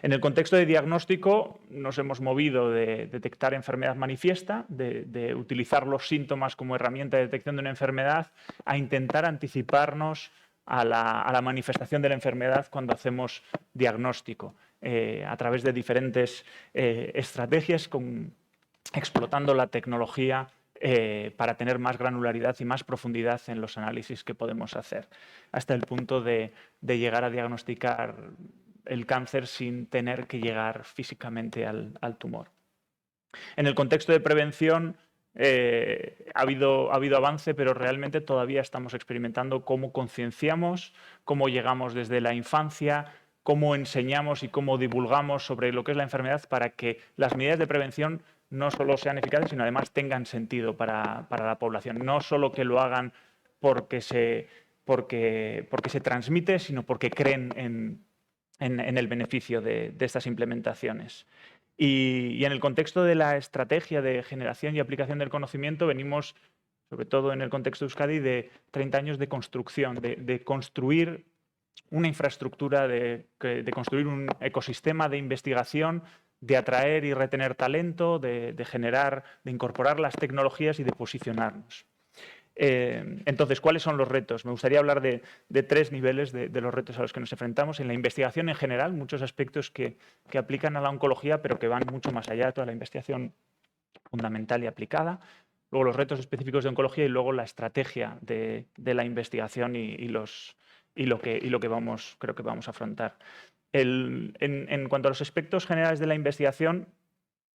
En el contexto de diagnóstico nos hemos movido de detectar enfermedad manifiesta, de utilizar los síntomas como herramienta de detección de una enfermedad, a intentar anticiparnos a la manifestación de la enfermedad cuando hacemos diagnóstico, a través de diferentes estrategias, explotando la tecnología para tener más granularidad y más profundidad en los análisis que podemos hacer, hasta el punto de llegar a diagnosticar el cáncer sin tener que llegar físicamente al tumor. En el contexto de prevención ha habido avance, pero realmente todavía estamos experimentando cómo concienciamos, cómo llegamos desde la infancia, cómo enseñamos y cómo divulgamos sobre lo que es la enfermedad para que las medidas de prevención no solo sean eficaces, sino además tengan sentido para la población. No solo que lo hagan porque se transmite, sino porque creen en el beneficio de estas implementaciones. Y en el contexto de la estrategia de generación y aplicación del conocimiento, venimos, sobre todo en el contexto de Euskadi, de 30 años de construcción, de construir una infraestructura, de construir un ecosistema de investigación, de atraer y retener talento, de incorporar las tecnologías y de posicionarnos. Entonces, ¿cuáles son los retos? Me gustaría hablar de 3 niveles de los retos a los que nos enfrentamos. En la investigación en general, muchos aspectos que aplican a la oncología, pero que van mucho más allá de toda la investigación fundamental y aplicada. Luego los retos específicos de oncología y luego la estrategia de la investigación y lo que creo que vamos a afrontar. En cuanto a los aspectos generales de la investigación,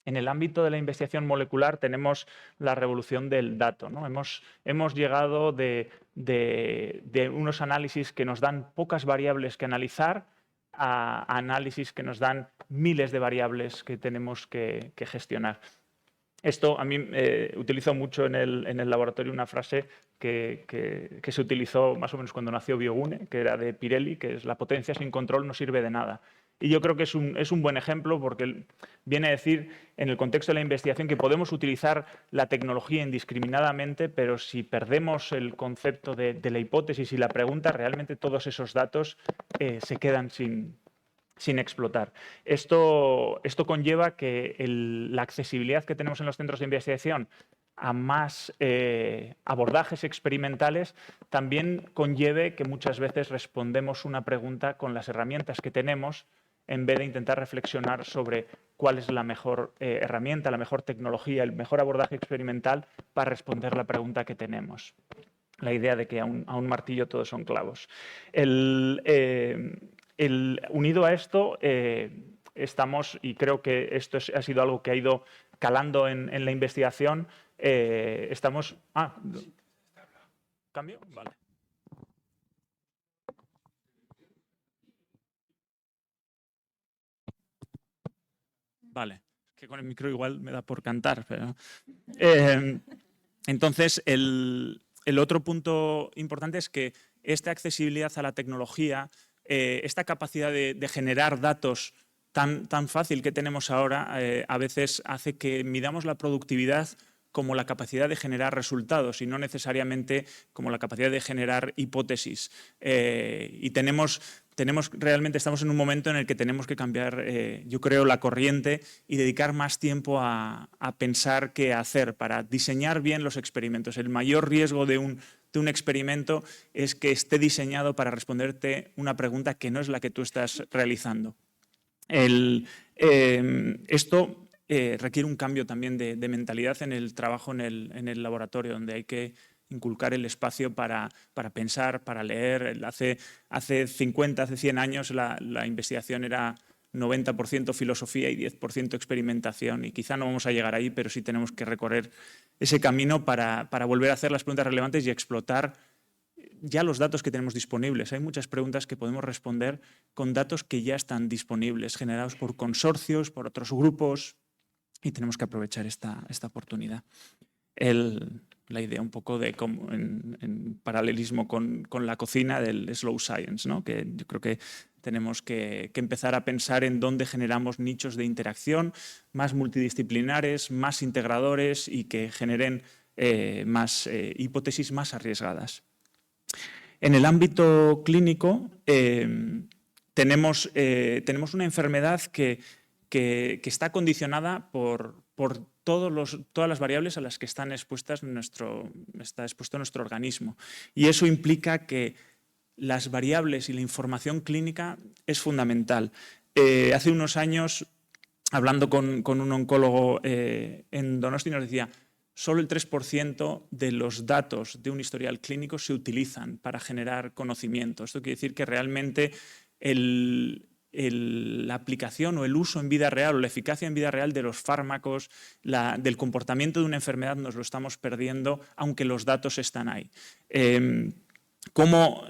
en el ámbito de la investigación molecular tenemos la revolución del dato, ¿no? Hemos llegado de unos análisis que nos dan pocas variables que analizar a análisis que nos dan miles de variables que tenemos que gestionar. Esto a mí utilizo mucho en el laboratorio una frase que se utilizó más o menos cuando nació Biogune, que era de Pirelli, que es: la potencia sin control no sirve de nada. Y yo creo que es un buen ejemplo porque viene a decir, en el contexto de la investigación, que podemos utilizar la tecnología indiscriminadamente, pero si perdemos el concepto de la hipótesis y la pregunta, realmente todos esos datos se quedan sin explotar. Esto conlleva que la accesibilidad que tenemos en los centros de investigación a más abordajes experimentales también conlleve que muchas veces respondemos una pregunta con las herramientas que tenemos, en vez de intentar reflexionar sobre cuál es la mejor herramienta, la mejor tecnología, el mejor abordaje experimental para responder la pregunta que tenemos. La idea de que a un martillo todos son clavos. Unido a esto, estamos, y creo que esto ha sido algo que ha ido calando en la investigación, estamos... ¿Cambio? Vale. Vale, que con el micro igual me da por cantar, pero... Entonces, el otro punto importante es que esta accesibilidad a la tecnología, esta capacidad de generar datos tan fácil que tenemos ahora, a veces hace que midamos la productividad como la capacidad de generar resultados y no necesariamente como la capacidad de generar hipótesis. Y realmente estamos en un momento en el que tenemos que cambiar, yo creo, la corriente y dedicar más tiempo a pensar qué hacer para diseñar bien los experimentos. El mayor riesgo de un experimento es que esté diseñado para responderte una pregunta que no es la que tú estás realizando. Esto requiere un cambio también de mentalidad en el trabajo en el laboratorio, donde hay que inculcar el espacio para pensar, para leer. Hace 50, hace 100 años la investigación era 90% filosofía y 10% experimentación, y quizá no vamos a llegar ahí, pero sí tenemos que recorrer ese camino para volver a hacer las preguntas relevantes y explotar ya los datos que tenemos disponibles. Hay muchas preguntas que podemos responder con datos que ya están disponibles, generados por consorcios, por otros grupos, y tenemos que aprovechar esta oportunidad. La idea un poco de cómo, en paralelismo con la cocina, del slow science, ¿no? Que yo creo que tenemos que empezar a pensar en dónde generamos nichos de interacción más multidisciplinares, más integradores y que generen más hipótesis más arriesgadas. En el ámbito clínico tenemos una enfermedad que está condicionada por todas las variables a las que está expuesto nuestro organismo. Y eso implica que las variables y la información clínica es fundamental. Hace unos años, hablando con un oncólogo en Donosti, nos decía: solo el 3% de los datos de un historial clínico se utilizan para generar conocimiento. Esto quiere decir que realmente la aplicación o el uso en vida real o la eficacia en vida real de los fármacos, del comportamiento de una enfermedad, nos lo estamos perdiendo, aunque los datos están ahí. ¿Cómo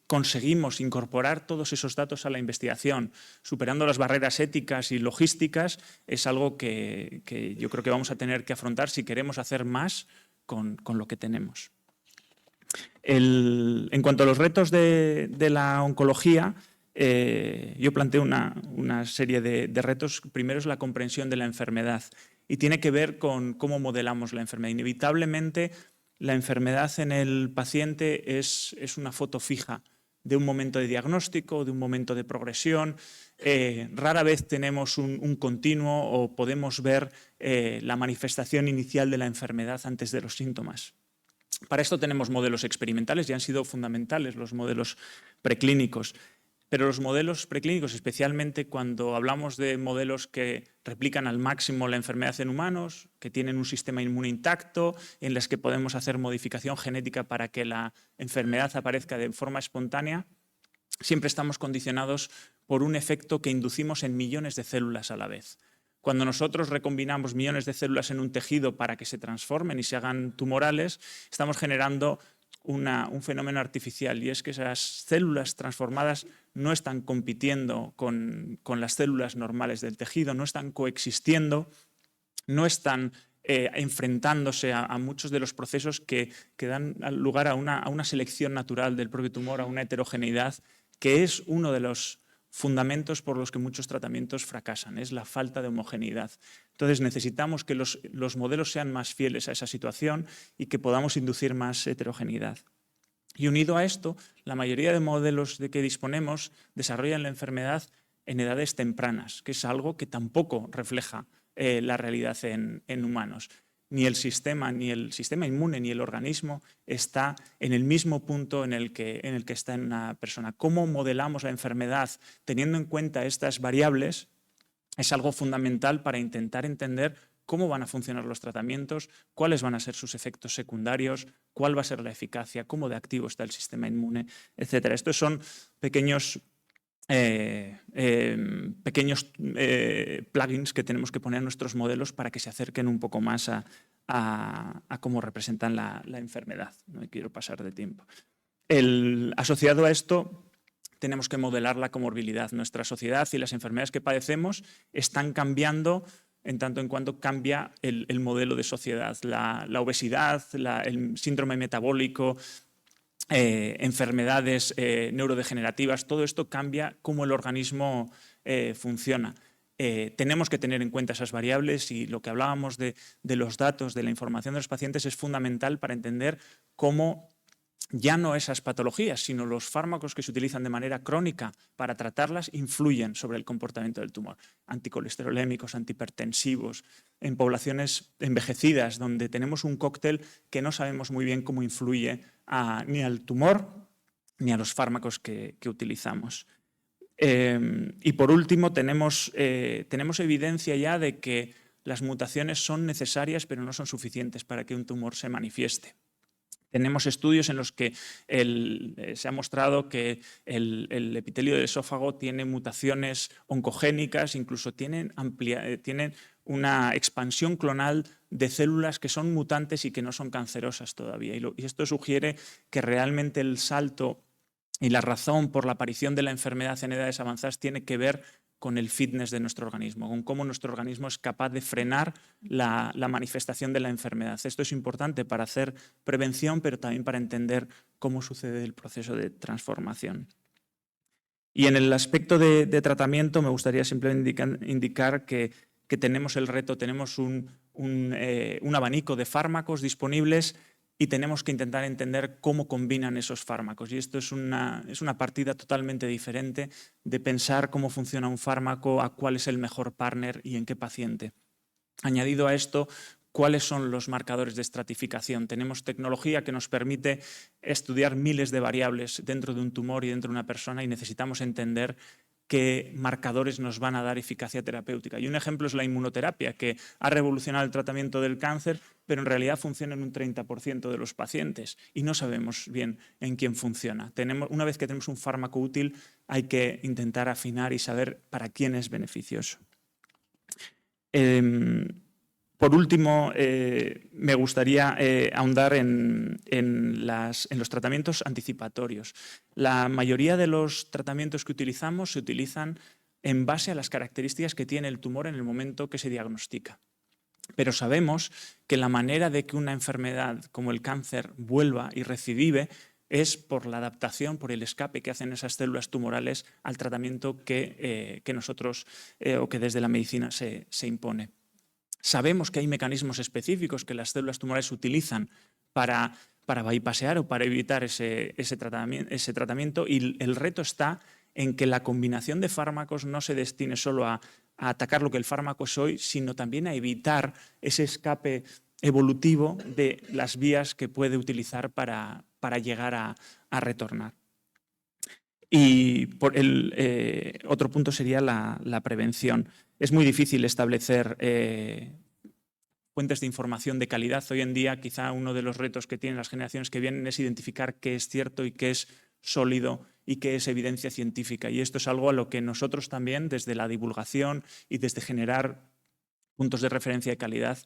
conseguimos incorporar todos esos datos a la investigación, superando las barreras éticas y logísticas? Es algo que yo creo que vamos a tener que afrontar si queremos hacer más con lo que tenemos. En cuanto a los retos de la oncología, yo planteo una serie de retos. Primero es la comprensión de la enfermedad y tiene que ver con cómo modelamos la enfermedad. Inevitablemente, la enfermedad en el paciente es una foto fija de un momento de diagnóstico, de un momento de progresión. Rara vez tenemos un continuo o podemos ver la manifestación inicial de la enfermedad antes de los síntomas. Para esto tenemos modelos experimentales y han sido fundamentales los modelos preclínicos. Pero los modelos preclínicos, especialmente cuando hablamos de modelos que replican al máximo la enfermedad en humanos, que tienen un sistema inmune intacto, en los que podemos hacer modificación genética para que la enfermedad aparezca de forma espontánea, siempre estamos condicionados por un efecto que inducimos en millones de células a la vez. Cuando nosotros recombinamos millones de células en un tejido para que se transformen y se hagan tumorales, estamos generando un fenómeno artificial, y es que esas células transformadas no están compitiendo con las células normales del tejido, no están coexistiendo, no están enfrentándose a muchos de los procesos que dan lugar a una selección natural del propio tumor, a una heterogeneidad, que es uno de los fundamentos por los que muchos tratamientos fracasan, es la falta de homogeneidad. Entonces necesitamos que los modelos sean más fieles a esa situación y que podamos inducir más heterogeneidad. Y unido a esto, la mayoría de modelos de que disponemos desarrollan la enfermedad en edades tempranas, que es algo que tampoco refleja la realidad en humanos. Ni el sistema inmune ni el organismo está en el mismo punto en el que está en una persona. ¿Cómo modelamos la enfermedad teniendo en cuenta estas variables? Es algo fundamental para intentar entender cómo van a funcionar los tratamientos, cuáles van a ser sus efectos secundarios, cuál va a ser la eficacia, cómo de activo está el sistema inmune, etc. Estos son pequeños plugins que tenemos que poner en nuestros modelos para que se acerquen un poco más a cómo representan la enfermedad. No me quiero pasar de tiempo. Asociado a esto, tenemos que modelar la comorbilidad. Nuestra sociedad y las enfermedades que padecemos están cambiando en tanto en cuanto cambia el modelo de sociedad. La obesidad, el síndrome metabólico, enfermedades neurodegenerativas, todo esto cambia cómo el organismo funciona. tenemos que tener en cuenta esas variables y lo que hablábamos de los datos, de la información de los pacientes es fundamental para entender cómo ya no esas patologías, sino los fármacos que se utilizan de manera crónica para tratarlas influyen sobre el comportamiento del tumor. Anticolesterolémicos, antihipertensivos, en poblaciones envejecidas donde tenemos un cóctel que no sabemos muy bien cómo influye ni al tumor ni a los fármacos que utilizamos. Y por último, tenemos evidencia ya de que las mutaciones son necesarias pero no son suficientes para que un tumor se manifieste. Tenemos estudios en los que se ha mostrado que el epitelio del esófago tiene mutaciones oncogénicas, incluso tienen una expansión clonal de células que son mutantes y que no son cancerosas todavía. Y esto sugiere que realmente el salto y la razón por la aparición de la enfermedad en edades avanzadas tiene que ver con el fitness de nuestro organismo, con cómo nuestro organismo es capaz de frenar la manifestación de la enfermedad. Esto es importante para hacer prevención, pero también para entender cómo sucede el proceso de transformación. Y en el aspecto de tratamiento me gustaría simplemente indicar que tenemos el reto, tenemos un abanico de fármacos disponibles y tenemos que intentar entender cómo combinan esos fármacos. Y esto es una partida totalmente diferente de pensar cómo funciona un fármaco, a cuál es el mejor partner y en qué paciente. Añadido a esto, ¿cuáles son los marcadores de estratificación? Tenemos tecnología que nos permite estudiar miles de variables dentro de un tumor y dentro de una persona y necesitamos entender qué marcadores nos van a dar eficacia terapéutica. Y un ejemplo es la inmunoterapia, que ha revolucionado el tratamiento del cáncer, pero en realidad funciona en un 30% de los pacientes y no sabemos bien en quién funciona. Una vez que tenemos un fármaco útil, hay que intentar afinar y saber para quién es beneficioso. Por último, me gustaría ahondar en los tratamientos anticipatorios. La mayoría de los tratamientos que utilizamos se utilizan en base a las características que tiene el tumor en el momento que se diagnostica. Pero sabemos que la manera de que una enfermedad como el cáncer vuelva y recidive es por la adaptación, por el escape que hacen esas células tumorales al tratamiento que nosotros o que desde la medicina se impone. Sabemos que hay mecanismos específicos que las células tumorales utilizan para bypassear o para evitar ese tratamiento y el reto está en que la combinación de fármacos no se destine solo a atacar lo que el fármaco es hoy, sino también a evitar ese escape evolutivo de las vías que puede utilizar para llegar a retornar. Y otro punto sería la prevención. Es muy difícil establecer fuentes de información de calidad. Hoy en día quizá uno de los retos que tienen las generaciones que vienen es identificar qué es cierto y qué es sólido y qué es evidencia científica. Y esto es algo a lo que nosotros también, desde la divulgación y desde generar puntos de referencia de calidad,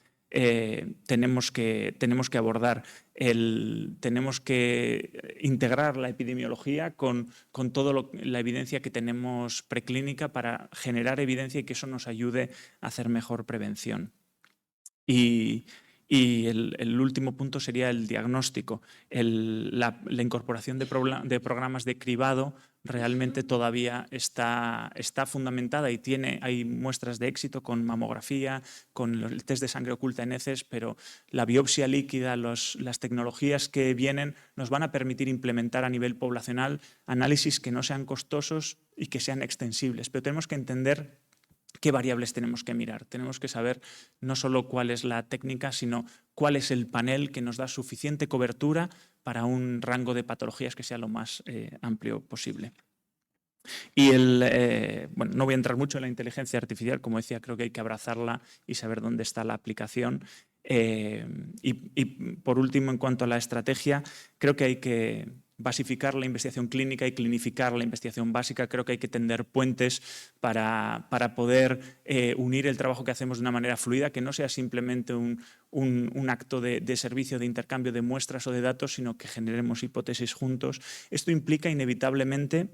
tenemos que abordar. Tenemos que integrar la epidemiología con toda la evidencia que tenemos preclínica para generar evidencia y que eso nos ayude a hacer mejor prevención. Y el último punto sería el diagnóstico. La incorporación de programas de cribado realmente todavía está fundamentada y hay muestras de éxito con mamografía, con el test de sangre oculta en heces, pero la biopsia líquida, las tecnologías que vienen nos van a permitir implementar a nivel poblacional análisis que no sean costosos y que sean extensibles. Pero tenemos que entender qué variables tenemos que mirar. Tenemos que saber no solo cuál es la técnica, sino cuál es el panel que nos da suficiente cobertura para un rango de patologías que sea lo más amplio posible. Y bueno, no voy a entrar mucho en la inteligencia artificial, como decía, creo que hay que abrazarla y saber dónde está la aplicación. Y por último, en cuanto a la estrategia, creo que hay que basificar la investigación clínica y clinificar la investigación básica. Creo que hay que tender puentes para poder unir el trabajo que hacemos de una manera fluida, que no sea simplemente un acto de servicio, de intercambio de muestras o de datos, sino que generemos hipótesis juntos. Esto implica inevitablemente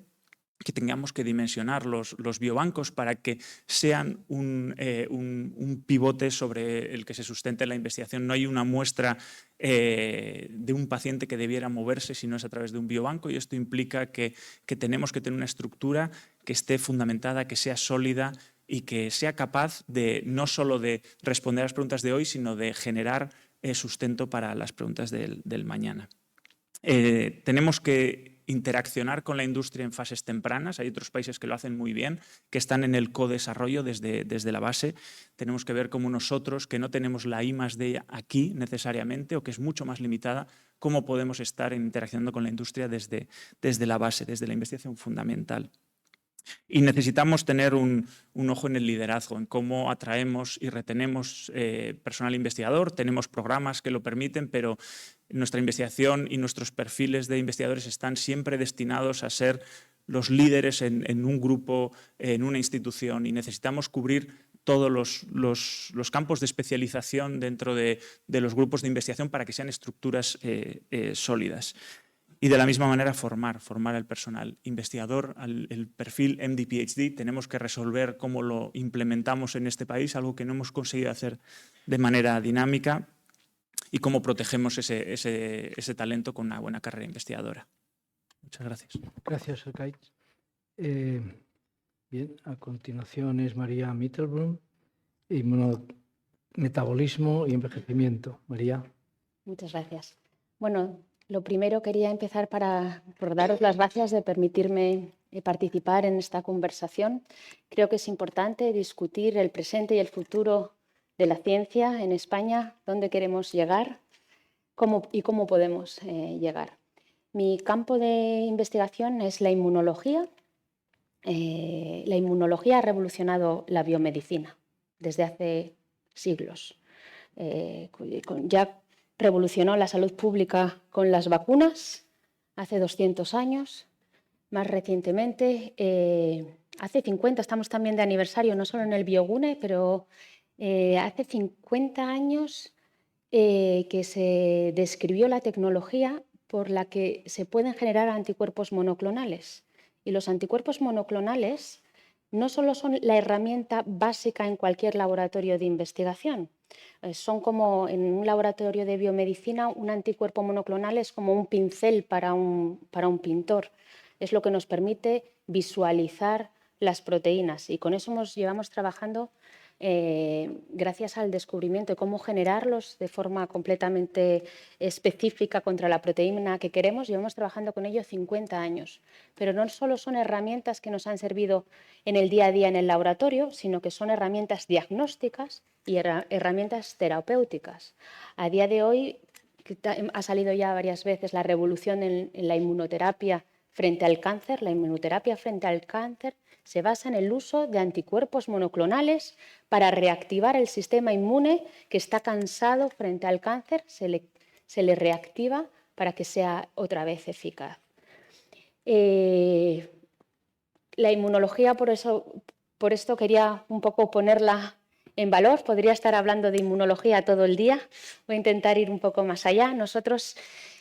que tengamos que dimensionar los biobancos para que sean un pivote sobre el que se sustente la investigación. No hay una muestra de un paciente que debiera moverse si no es a través de un biobanco, y esto implica que tenemos que tener una estructura que esté fundamentada, que sea sólida y que sea capaz de no solo de responder a las preguntas de hoy, sino de generar sustento para las preguntas del mañana. Tenemos que interaccionar con la industria en fases tempranas. Hay otros países que lo hacen muy bien, que están en el co-desarrollo desde la base. Tenemos que ver cómo nosotros, que no tenemos la I+D aquí necesariamente, o que es mucho más limitada, cómo podemos estar interaccionando con la industria desde la base, desde la investigación fundamental. Y necesitamos tener un ojo en el liderazgo, en cómo atraemos y retenemos personal investigador. Tenemos programas que lo permiten, pero nuestra investigación y nuestros perfiles de investigadores están siempre destinados a ser los líderes en un grupo, en una institución, y necesitamos cubrir todos los campos de especialización dentro de los grupos de investigación para que sean estructuras sólidas. Y de la misma manera formar al personal investigador, el perfil MD-PhD. Tenemos que resolver cómo lo implementamos en este país, algo que no hemos conseguido hacer de manera dinámica, y cómo protegemos ese talento con una buena carrera investigadora. Muchas gracias. Gracias, Erkaich. Bien, a continuación es María Mittelbrunn, metabolismo y envejecimiento. María. Muchas gracias. Bueno, lo primero quería empezar por daros las gracias de permitirme participar en esta conversación. Creo que es importante discutir el presente y el futuro de la ciencia en España, dónde queremos llegar y cómo podemos llegar. Mi campo de investigación es la inmunología. La inmunología ha revolucionado la biomedicina desde hace siglos. Ya revolucionó la salud pública con las vacunas hace 200 años. Más recientemente, hace 50, estamos también de aniversario, no solo en el Biogune, pero hace 50 años que se describió la tecnología por la que se pueden generar anticuerpos monoclonales. Y los anticuerpos monoclonales no solo son la herramienta básica en cualquier laboratorio de investigación. Son como en un laboratorio de biomedicina, un anticuerpo monoclonal es como un pincel para un pintor. Es lo que nos permite visualizar las proteínas, y con eso llevamos trabajando gracias al descubrimiento de cómo generarlos de forma completamente específica contra la proteína que queremos. Llevamos trabajando con ello 50 años. Pero no solo son herramientas que nos han servido en el día a día en el laboratorio, sino que son herramientas diagnósticas y herramientas terapéuticas. A día de hoy ha salido ya varias veces la revolución en la inmunoterapia frente al cáncer. La inmunoterapia frente al cáncer se basa en el uso de anticuerpos monoclonales para reactivar el sistema inmune que está cansado frente al cáncer, se le reactiva para que sea otra vez eficaz. La inmunología, por esto quería un poco ponerla en valor. Podría estar hablando de inmunología todo el día. Voy a intentar ir un poco más allá. Nosotros,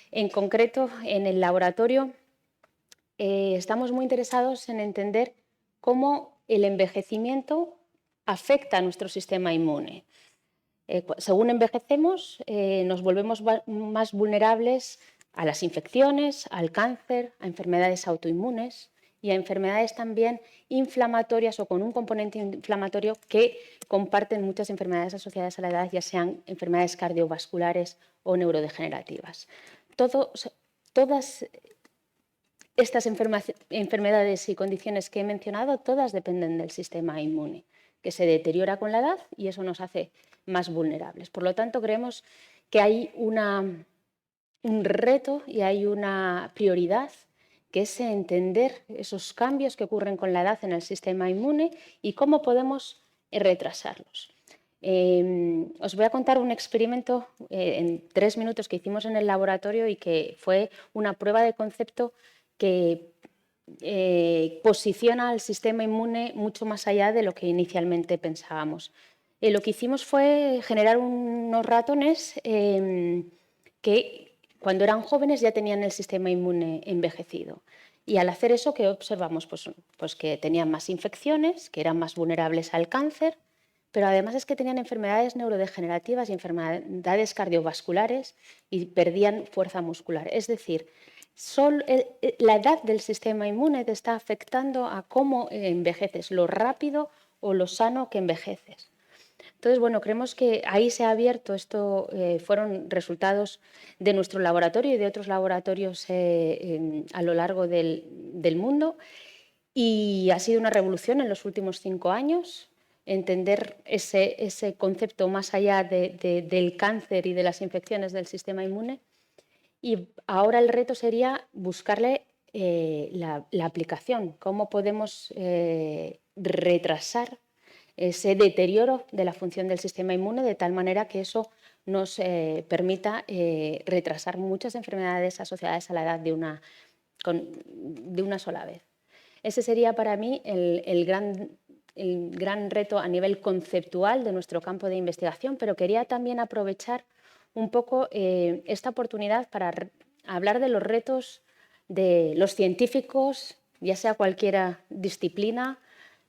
en concreto, en el laboratorio, estamos muy interesados en entender cómo el envejecimiento afecta a nuestro sistema inmune. Según envejecemos, nos volvemos más vulnerables a las infecciones, al cáncer, a enfermedades autoinmunes y a enfermedades también inflamatorias o con un componente inflamatorio que comparten muchas enfermedades asociadas a la edad, ya sean enfermedades cardiovasculares o neurodegenerativas. Todas estas enfermedades y condiciones que he mencionado, todas dependen del sistema inmune, que se deteriora con la edad y eso nos hace más vulnerables. Por lo tanto, creemos que hay un reto y hay una prioridad, que es entender esos cambios que ocurren con la edad en el sistema inmune y cómo podemos retrasarlos. Os voy a contar un experimento en 3 minutos que hicimos en el laboratorio y que fue una prueba de concepto que posiciona al sistema inmune mucho más allá de lo que inicialmente pensábamos. Lo que hicimos fue generar unos ratones que cuando eran jóvenes ya tenían el sistema inmune envejecido. Y al hacer eso, ¿qué observamos? Pues que tenían más infecciones, que eran más vulnerables al cáncer, pero además es que tenían enfermedades neurodegenerativas y enfermedades cardiovasculares y perdían fuerza muscular. Es decir, la edad del sistema inmune te está afectando a cómo envejeces, lo rápido o lo sano que envejeces. Entonces, bueno, creemos que ahí se ha abierto, esto fueron resultados de nuestro laboratorio y de otros laboratorios a lo largo del mundo, y ha sido una revolución en los últimos 5 años, entender ese concepto más allá del cáncer y de las infecciones del sistema inmune. Y ahora el reto sería buscarle la aplicación, cómo podemos retrasar ese deterioro de la función del sistema inmune de tal manera que eso nos permita retrasar muchas enfermedades asociadas a la edad de una sola vez. Ese sería para mí el gran reto a nivel conceptual de nuestro campo de investigación, pero quería también aprovechar un poco esta oportunidad para hablar de los retos de los científicos, ya sea cualquier disciplina,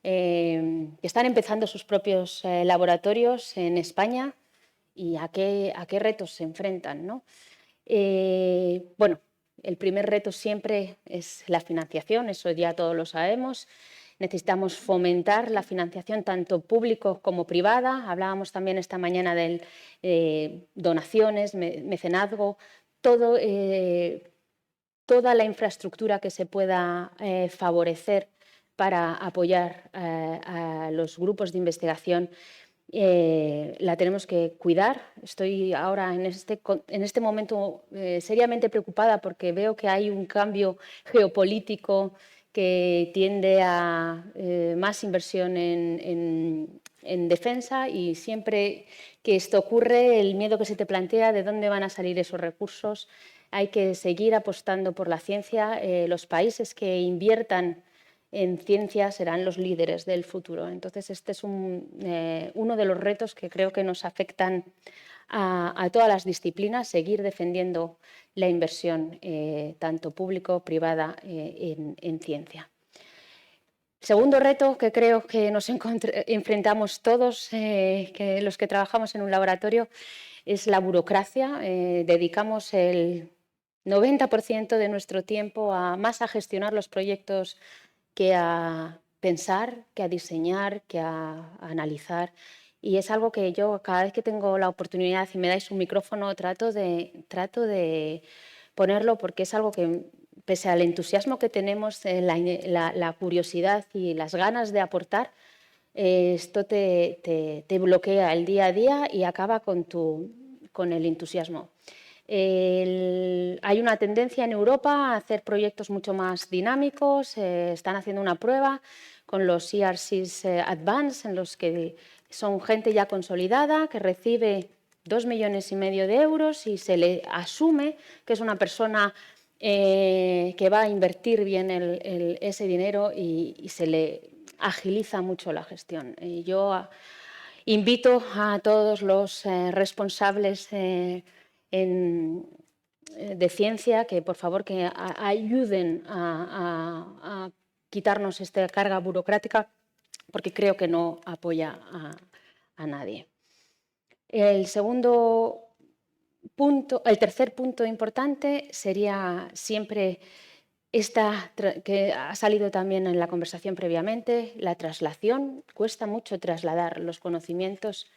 que están empezando sus propios laboratorios en España y a qué retos se enfrentan, ¿no? Bueno, el primer reto siempre es la financiación, eso ya todos lo sabemos. Necesitamos fomentar la financiación tanto público como privada. Hablábamos también esta mañana de donaciones, mecenazgo, toda la infraestructura que se pueda favorecer para apoyar a los grupos de investigación, la tenemos que cuidar. Estoy ahora en este momento seriamente preocupada porque veo que hay un cambio geopolítico que tiende a más inversión en defensa, y siempre que esto ocurre, el miedo que se te plantea de dónde van a salir esos recursos. Hay que seguir apostando por la ciencia. Los países que inviertan en ciencia serán los líderes del futuro. Entonces, este es uno de los retos que creo que nos afectan a todas las disciplinas, seguir defendiendo la inversión tanto público-privada en ciencia. Segundo reto que creo que nos enfrentamos todos los que trabajamos en un laboratorio es la burocracia. Dedicamos el 90% de nuestro tiempo más a gestionar los proyectos que a pensar, que a diseñar, que a analizar. Y es algo que yo, cada vez que tengo la oportunidad y me dais un micrófono, trato de ponerlo, porque es algo que, pese al entusiasmo que tenemos, la curiosidad y las ganas de aportar, esto te bloquea el día a día y acaba con el entusiasmo. Hay una tendencia en Europa a hacer proyectos mucho más dinámicos. Están haciendo una prueba con los ERCs Advanced, en los que son gente ya consolidada que recibe 2,5 millones de euros y se le asume que es una persona que va a invertir bien ese dinero, y se le agiliza mucho la gestión. Yo invito a todos los responsables de ciencia que, por favor, que ayuden a quitarnos esta carga burocrática, porque creo que no apoya a nadie. El tercer punto importante sería siempre que ha salido también en la conversación previamente, la traslación. Cuesta mucho trasladar los conocimientos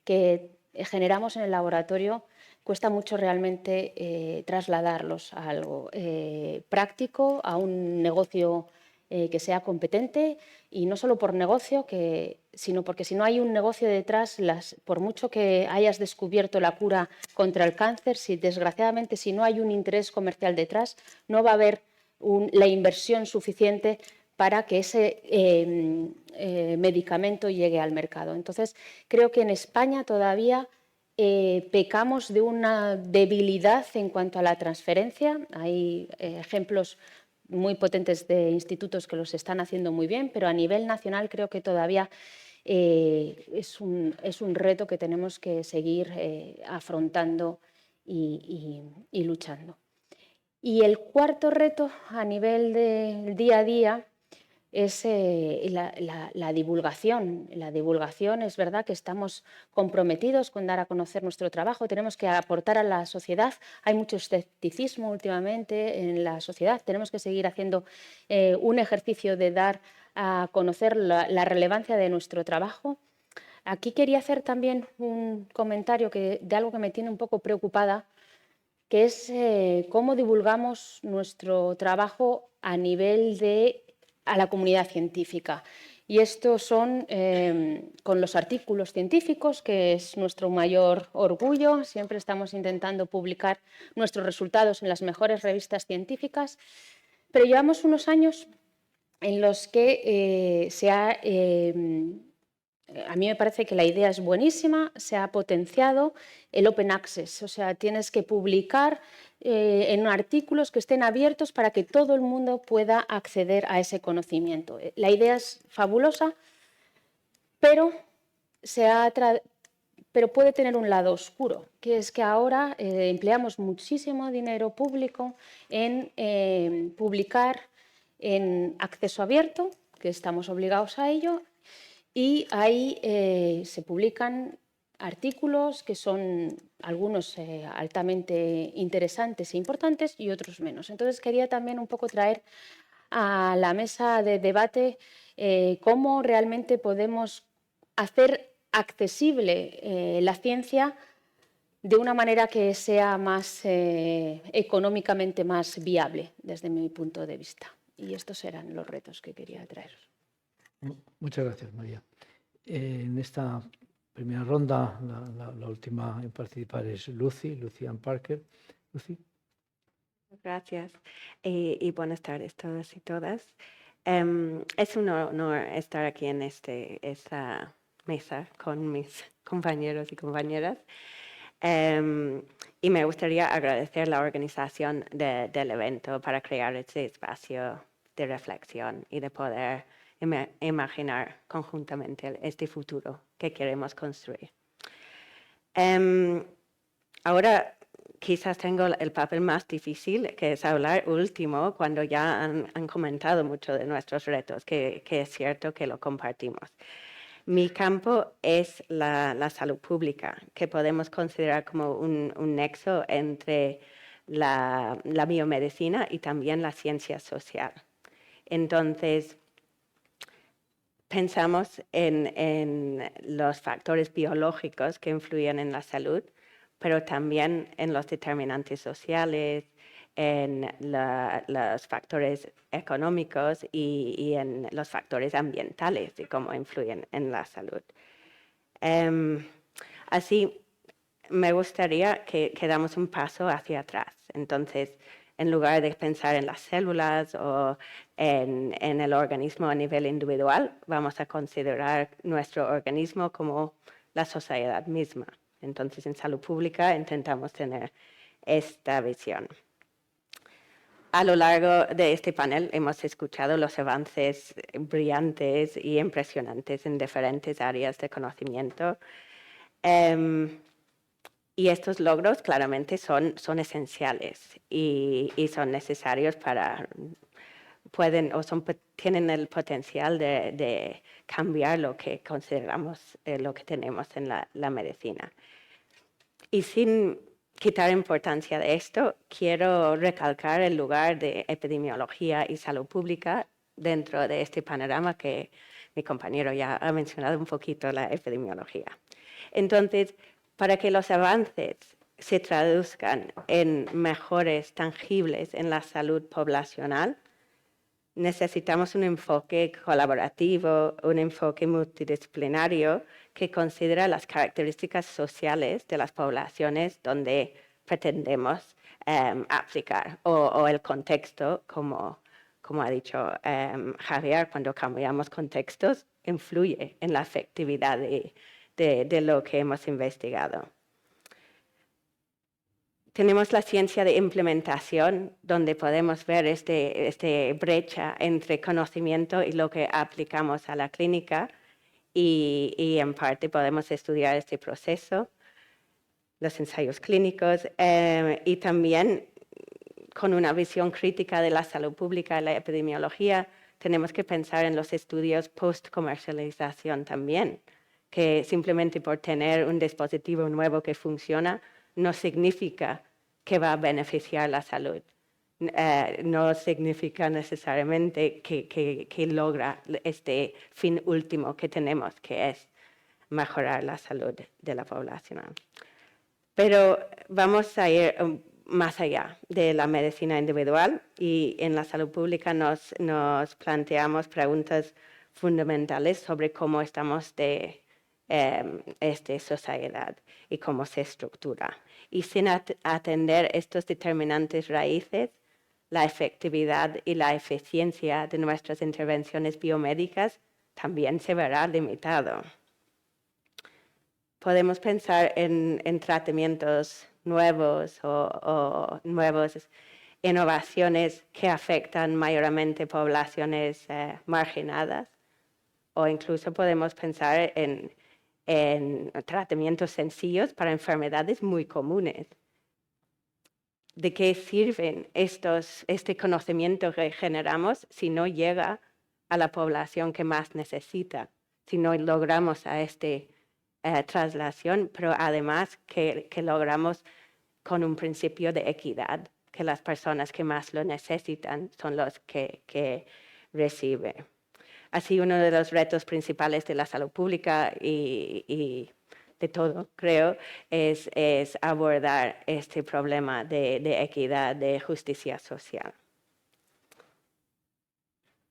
que generamos en el laboratorio, cuesta mucho realmente trasladarlos a algo práctico, a un negocio que sea competente, y no solo por negocio, sino porque si no hay un negocio detrás, por mucho que hayas descubierto la cura contra el cáncer, desgraciadamente si no hay un interés comercial detrás, no va a haber la inversión suficiente para que ese medicamento llegue al mercado. Entonces, creo que en España todavía pecamos de una debilidad en cuanto a la transferencia. Hay ejemplos muy potentes de institutos que los están haciendo muy bien, pero a nivel nacional creo que todavía es un reto que tenemos que seguir afrontando y luchando. Y el cuarto reto a nivel del día a día es la divulgación. La divulgación, es verdad que estamos comprometidos con dar a conocer nuestro trabajo, tenemos que aportar a la sociedad. Hay mucho escepticismo últimamente en la sociedad, tenemos que seguir haciendo un ejercicio de dar a conocer la relevancia de nuestro trabajo. Aquí quería hacer también un comentario de algo que me tiene un poco preocupada, que es cómo divulgamos nuestro trabajo a nivel a la comunidad científica. Y esto son con los artículos científicos, que es nuestro mayor orgullo. Siempre estamos intentando publicar nuestros resultados en las mejores revistas científicas, pero llevamos unos años en los que a mí me parece que la idea es buenísima, se ha potenciado el open access, o sea, tienes que publicar en artículos que estén abiertos para que todo el mundo pueda acceder a ese conocimiento. La idea es fabulosa, pero puede tener un lado oscuro, que es que ahora empleamos muchísimo dinero público en publicar en acceso abierto, que estamos obligados a ello, y ahí se publican artículos que son algunos altamente interesantes e importantes y otros menos. Entonces quería también un poco traer a la mesa de debate cómo realmente podemos hacer accesible la ciencia de una manera que sea más económicamente más viable desde mi punto de vista. Y estos eran los retos que quería traer. Muchas gracias, María. En esta primera ronda, la última en participar es Lucy Ann Parker. Lucy. Gracias y buenas tardes a todos y todas. Es un honor estar aquí en esta mesa con mis compañeros y compañeras. Y me gustaría agradecer la organización del evento para crear este espacio de reflexión y de poder imaginar conjuntamente este futuro que queremos construir. Ahora quizás tengo el papel más difícil, que es hablar último, cuando ya han comentado mucho de nuestros retos, que es cierto que lo compartimos. Mi campo es la salud pública, que podemos considerar como un nexo entre la biomedicina y también la ciencia social. Entonces, pensamos en los factores biológicos que influyen en la salud, pero también en los determinantes sociales, en los factores económicos y en los factores ambientales y cómo influyen en la salud. Así, me gustaría que damos un paso hacia atrás. Entonces, en lugar de pensar en las células o en el organismo a nivel individual, vamos a considerar nuestro organismo como la sociedad misma. Entonces, en salud pública intentamos tener esta visión. A lo largo de este panel hemos escuchado los avances brillantes y impresionantes en diferentes áreas de conocimiento. Y estos logros claramente son esenciales y son necesarios tienen el potencial de cambiar lo que consideramos, lo que tenemos en la medicina. Y sin quitar importancia de esto, quiero recalcar el lugar de epidemiología y salud pública dentro de este panorama que mi compañero ya ha mencionado un poquito, la epidemiología. Entonces, para que los avances se traduzcan en mejoras tangibles en la salud poblacional, necesitamos un enfoque colaborativo, un enfoque multidisciplinario que considera las características sociales de las poblaciones donde pretendemos aplicar o el contexto, como ha dicho Javier, cuando cambiamos contextos, influye en la efectividad de lo que hemos investigado. Tenemos la ciencia de implementación, donde podemos ver esta brecha entre conocimiento y lo que aplicamos a la clínica, y en parte podemos estudiar este proceso, los ensayos clínicos, y también con una visión crítica de la salud pública y la epidemiología, tenemos que pensar en los estudios post-comercialización también, que simplemente por tener un dispositivo nuevo que funciona, no significa que va a beneficiar la salud. no significa necesariamente que logra este fin último que tenemos, que es mejorar la salud de la población. Pero vamos a ir más allá de la medicina individual y en la salud pública nos planteamos preguntas fundamentales sobre cómo estamos de esta sociedad y cómo se estructura. Y sin atender estos determinantes raíces, la efectividad y la eficiencia de nuestras intervenciones biomédicas también se verá limitado. Podemos pensar en tratamientos nuevos o nuevas innovaciones que afectan mayormente poblaciones marginadas, o incluso podemos pensar en tratamientos sencillos para enfermedades muy comunes. ¿De qué sirven este conocimiento que generamos si no llega a la población que más necesita? Si no logramos a esta traslación, pero además que logramos con un principio de equidad, que las personas que más lo necesitan son los que reciben. Así, uno de los retos principales de la salud pública y de todo, creo, es abordar este problema de equidad, de justicia social.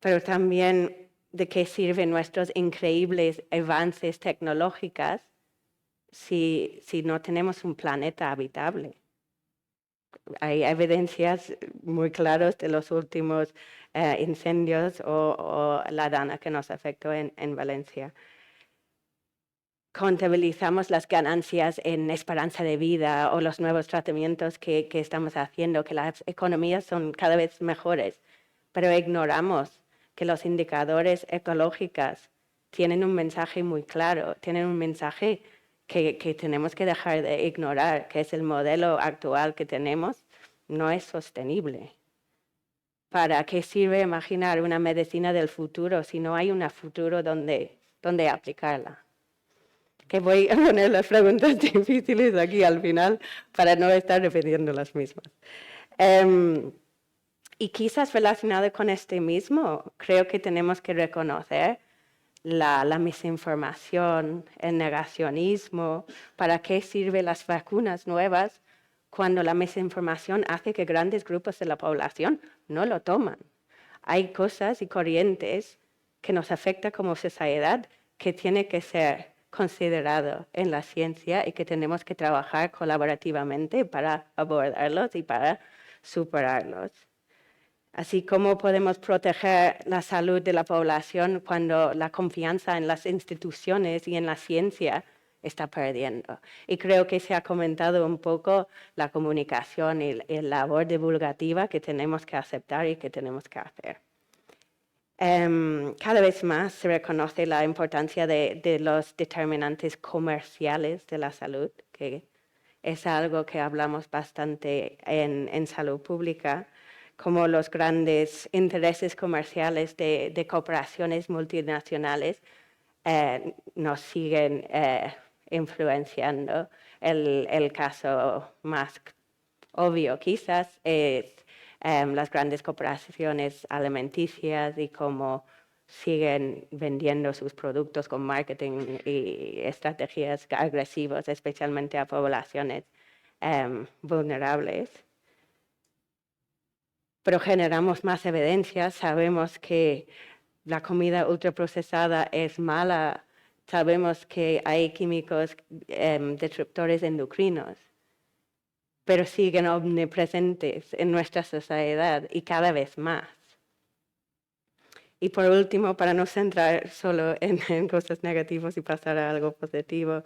Pero también, ¿de qué sirven nuestros increíbles avances tecnológicos si no tenemos un planeta habitable? Hay evidencias muy claras de los últimos incendios o la dana que nos afectó en Valencia. Contabilizamos las ganancias en esperanza de vida o los nuevos tratamientos que estamos haciendo, que las economías son cada vez mejores, pero ignoramos que los indicadores ecológicos tienen un mensaje muy claro, tienen un mensaje que tenemos que dejar de ignorar, que es el modelo actual que tenemos, no es sostenible. ¿Para qué sirve imaginar una medicina del futuro si no hay un futuro donde aplicarla? Que voy a poner las preguntas difíciles aquí al final para no estar repitiendo las mismas. Y quizás relacionado con este mismo, creo que tenemos que reconocer la misinformación, el negacionismo, para qué sirven las vacunas nuevas cuando la misinformación hace que grandes grupos de la población no lo toman. Hay cosas y corrientes que nos afectan como sociedad que tiene que ser considerado en la ciencia y que tenemos que trabajar colaborativamente para abordarlos y para superarlos. Así como podemos proteger la salud de la población cuando la confianza en las instituciones y en la ciencia está perdiendo. Y creo que se ha comentado un poco la comunicación y la labor divulgativa que tenemos que aceptar y que tenemos que hacer. Cada vez más se reconoce la importancia de los determinantes comerciales de la salud, que es algo que hablamos bastante en salud pública, como los grandes intereses comerciales de corporaciones multinacionales nos siguen influenciando. El caso más obvio quizás es las grandes corporaciones alimenticias y cómo siguen vendiendo sus productos con marketing y estrategias agresivas, especialmente a poblaciones vulnerables. Pero generamos más evidencias, sabemos que la comida ultraprocesada es mala, sabemos que hay químicos disruptores endocrinos, pero siguen omnipresentes en nuestra sociedad y cada vez más. Y por último, para no centrar solo en cosas negativas y pasar a algo positivo,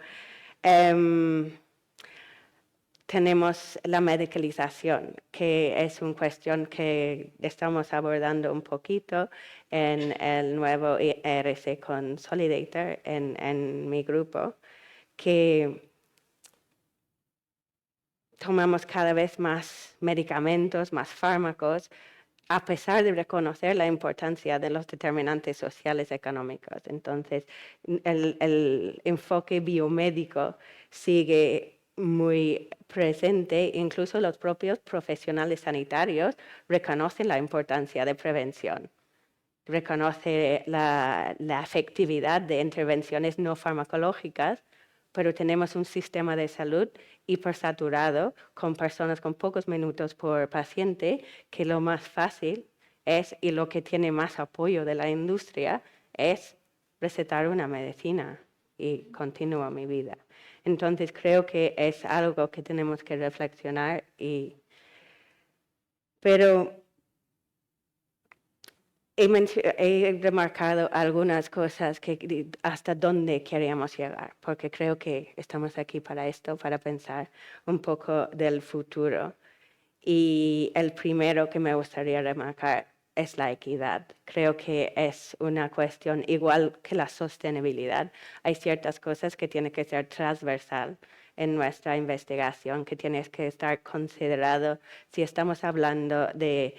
tenemos la medicalización, que es una cuestión que estamos abordando un poquito en el nuevo IRC Consolidator en mi grupo, que tomamos cada vez más medicamentos, más fármacos, a pesar de reconocer la importancia de los determinantes sociales económicos. Entonces, el enfoque biomédico sigue muy presente, incluso los propios profesionales sanitarios reconocen la importancia de prevención, reconoce la efectividad de intervenciones no farmacológicas, pero tenemos un sistema de salud hipersaturado con personas con pocos minutos por paciente, que lo más fácil es, y lo que tiene más apoyo de la industria, es recetar una medicina y continúo mi vida. Entonces creo que es algo que tenemos que reflexionar, pero he remarcado algunas cosas que hasta dónde queríamos llegar, porque creo que estamos aquí para esto, para pensar un poco del futuro. Y el primero que me gustaría remarcar es la equidad. Creo que es una cuestión igual que la sostenibilidad. Hay ciertas cosas que tienen que ser transversal en nuestra investigación, que tienen que estar considerado si estamos hablando de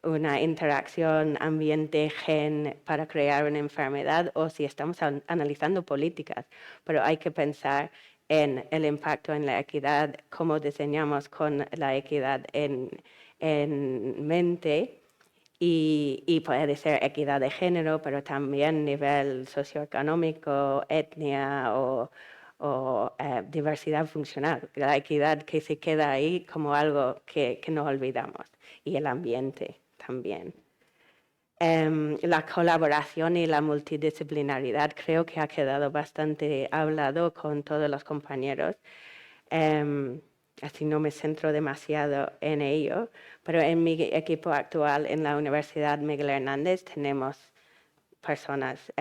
una interacción ambiente-gen para crear una enfermedad o si estamos analizando políticas. Pero hay que pensar en el impacto en la equidad, cómo diseñamos con la equidad en mente, y puede ser equidad de género, pero también nivel socioeconómico, etnia o diversidad funcional. La equidad que se queda ahí como algo que no olvidamos, y el ambiente también. La colaboración y la multidisciplinaridad creo que ha quedado bastante hablado con todos los compañeros. Así no me centro demasiado en ello, pero en mi equipo actual en la Universidad Miguel Hernández tenemos personas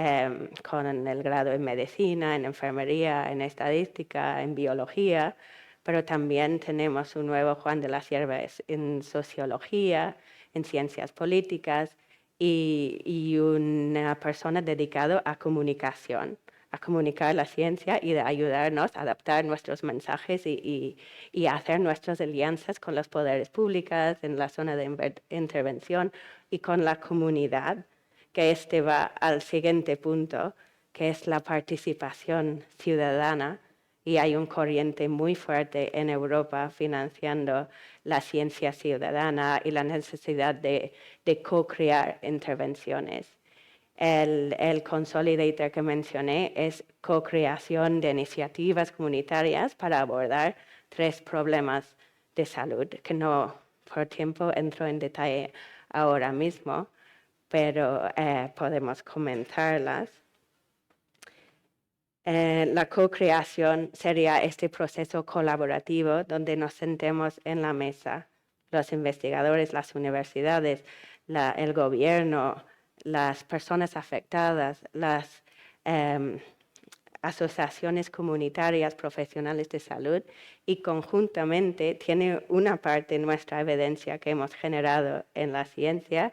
con el grado en medicina, en enfermería, en estadística, en biología, pero también tenemos un nuevo Juan de la Cierva en sociología, en ciencias políticas, y una persona dedicada a comunicación, a comunicar la ciencia y de ayudarnos a adaptar nuestros mensajes y hacer nuestras alianzas con los poderes públicos en la zona de intervención y con la comunidad, que este va al siguiente punto, que es la participación ciudadana, y hay un corriente muy fuerte en Europa financiando la ciencia ciudadana y la necesidad de co-crear intervenciones. El Consolidator que mencioné es co-creación de iniciativas comunitarias para abordar 3 problemas de salud, que no por tiempo entro en detalle ahora mismo, pero podemos comentarlas. La co-creación sería este proceso colaborativo donde nos sentemos en la mesa, los investigadores, las universidades, el gobierno, las personas afectadas, las asociaciones comunitarias profesionales de salud, y conjuntamente tiene una parte de nuestra evidencia que hemos generado en la ciencia,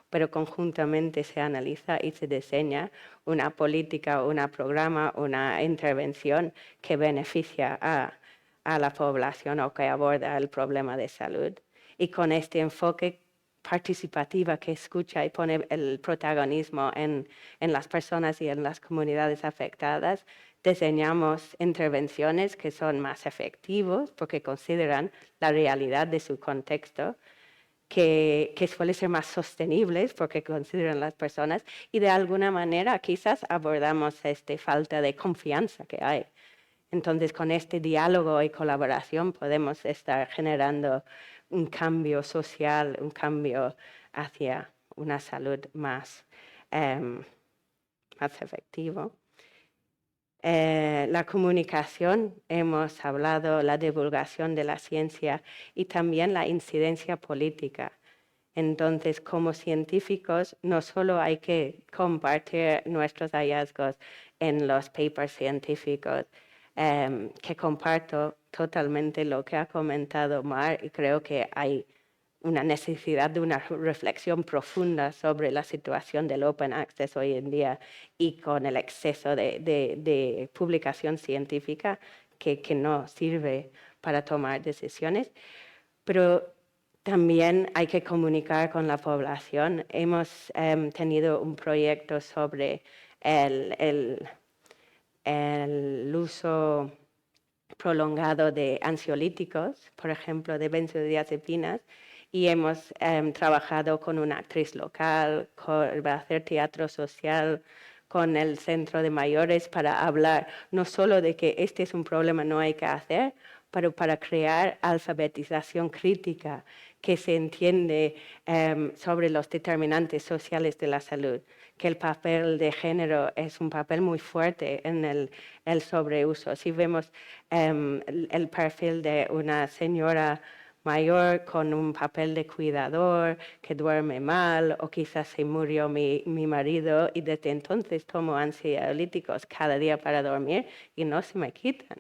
pero conjuntamente se analiza y se diseña una política, un programa, una intervención que beneficia a la población o que aborda el problema de salud. Y con este enfoque participativa que escucha y pone el protagonismo en las personas y en las comunidades afectadas, diseñamos intervenciones que son más efectivos porque consideran la realidad de su contexto, que suelen ser más sostenibles porque consideran las personas, y de alguna manera quizás abordamos esta falta de confianza que hay. Entonces, con este diálogo y colaboración podemos estar generando un cambio social, un cambio hacia una salud más efectiva. La comunicación, hemos hablado, la divulgación de la ciencia y también la incidencia política. Entonces, como científicos, no solo hay que compartir nuestros hallazgos en los papers científicos, que comparto totalmente lo que ha comentado Mar, y creo que hay una necesidad de una reflexión profunda sobre la situación del Open Access hoy en día y con el exceso de publicación científica que no sirve para tomar decisiones. Pero también hay que comunicar con la población. Hemos tenido un proyecto sobre el uso prolongado de ansiolíticos, por ejemplo, de benzodiazepinas, y hemos trabajado con una actriz local para hacer teatro social con el centro de mayores para hablar no solo de que este es un problema, no hay que hacer, pero para crear alfabetización crítica que se entiende sobre los determinantes sociales de la salud, que el papel de género es un papel muy fuerte en el sobreuso. Si vemos el perfil de una señora mayor con un papel de cuidador que duerme mal, o quizás se murió mi marido y desde entonces tomo ansiolíticos cada día para dormir y no se me quitan.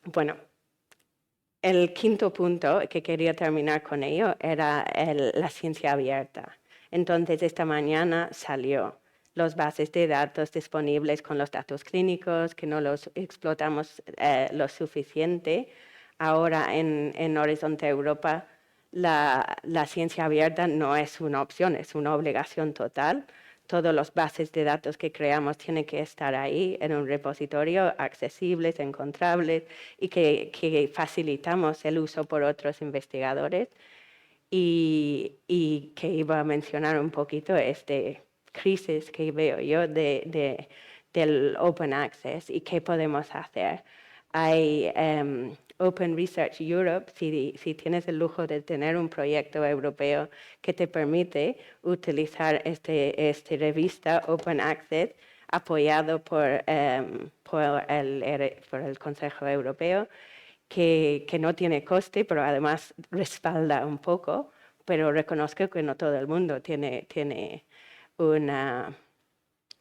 Bueno, el quinto punto que quería terminar con ello era la ciencia abierta. Entonces, esta mañana salió los bases de datos disponibles con los datos clínicos, que no los explotamos lo suficiente. Ahora en Horizonte Europa la ciencia abierta no es una opción, es una obligación total. Todas las bases de datos que creamos tienen que estar ahí en un repositorio, accesibles, encontrables, y que facilitamos el uso por otros investigadores. Y que iba a mencionar un poquito crisis que veo yo del Open Access y qué podemos hacer. Hay Open Research Europe, si tienes el lujo de tener un proyecto europeo que te permite utilizar esta revista Open Access apoyado por el Consejo Europeo, que no tiene coste, pero además respalda un poco, pero reconozco que no todo el mundo tiene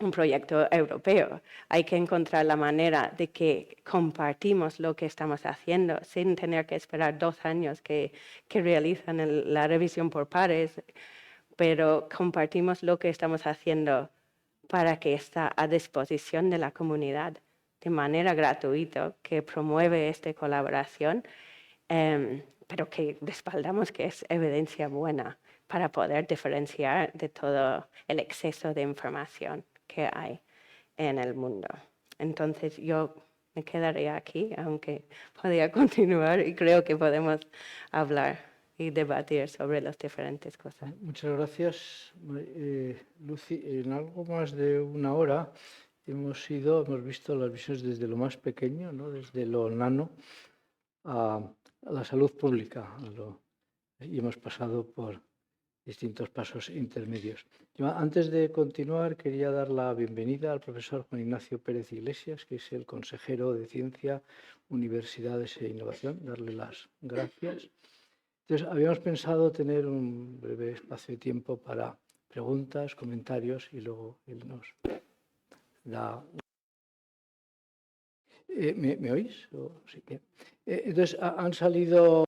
un proyecto europeo. Hay que encontrar la manera de que compartimos lo que estamos haciendo sin tener que esperar 2 años que realizan la revisión por pares, pero compartimos lo que estamos haciendo para que esté a disposición de la comunidad de manera gratuita, que promueve esta colaboración, pero que respaldamos que es evidencia buena para poder diferenciar de todo el exceso de información que hay en el mundo. Entonces yo me quedaría aquí, aunque podría continuar, y creo que podemos hablar y debatir sobre las diferentes cosas. Muchas gracias, Lucy. En algo más de una hora hemos visto las visiones desde lo más pequeño, ¿no? Desde lo nano a la salud pública, y hemos pasado por distintos pasos intermedios. Yo, antes de continuar, quería dar la bienvenida al profesor Juan Ignacio Pérez Iglesias, que es el consejero de Ciencia, Universidades e Innovación, darle las gracias. Entonces, habíamos pensado tener un breve espacio de tiempo para preguntas, comentarios, y luego él nos da... ¿Me oís? Sí, bien. Entonces, han salido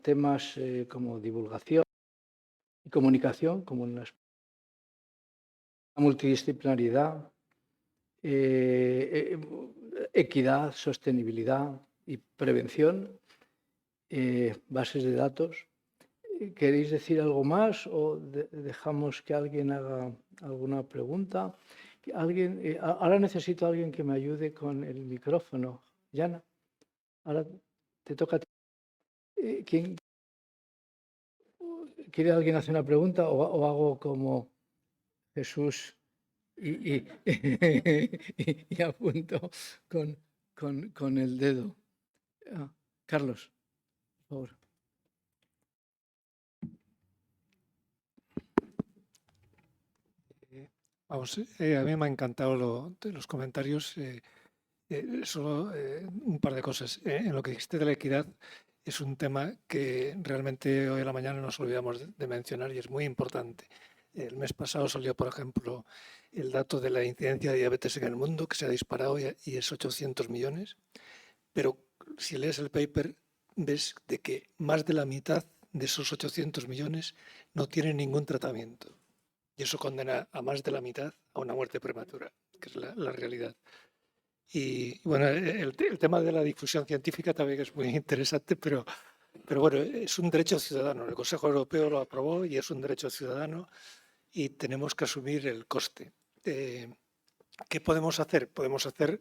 temas como divulgación y comunicación, como la multidisciplinaridad, equidad, sostenibilidad y prevención, bases de datos. ¿Queréis decir algo más o dejamos que alguien haga alguna pregunta? Ahora necesito a alguien que me ayude con el micrófono. Yana, ahora te toca a ti. ¿Quiere alguien hacer una pregunta o hago como Jesús y apunto con el dedo? Carlos, por favor. Vamos, a mí me ha encantado los comentarios. Solo un par de cosas. En lo que dijiste de la equidad, es un tema que realmente hoy a la mañana nos olvidamos de mencionar y es muy importante. El mes pasado salió, por ejemplo, el dato de la incidencia de diabetes en el mundo, que se ha disparado y es 800 millones. Pero si lees el paper, ves de que más de la mitad de esos 800 millones no tienen ningún tratamiento. Y eso condena a más de la mitad a una muerte prematura, que es la realidad. Y bueno, el tema de la difusión científica también es muy interesante, pero bueno, es un derecho ciudadano. El Consejo Europeo lo aprobó y es un derecho ciudadano y tenemos que asumir el coste. ¿Qué podemos hacer? Podemos hacer,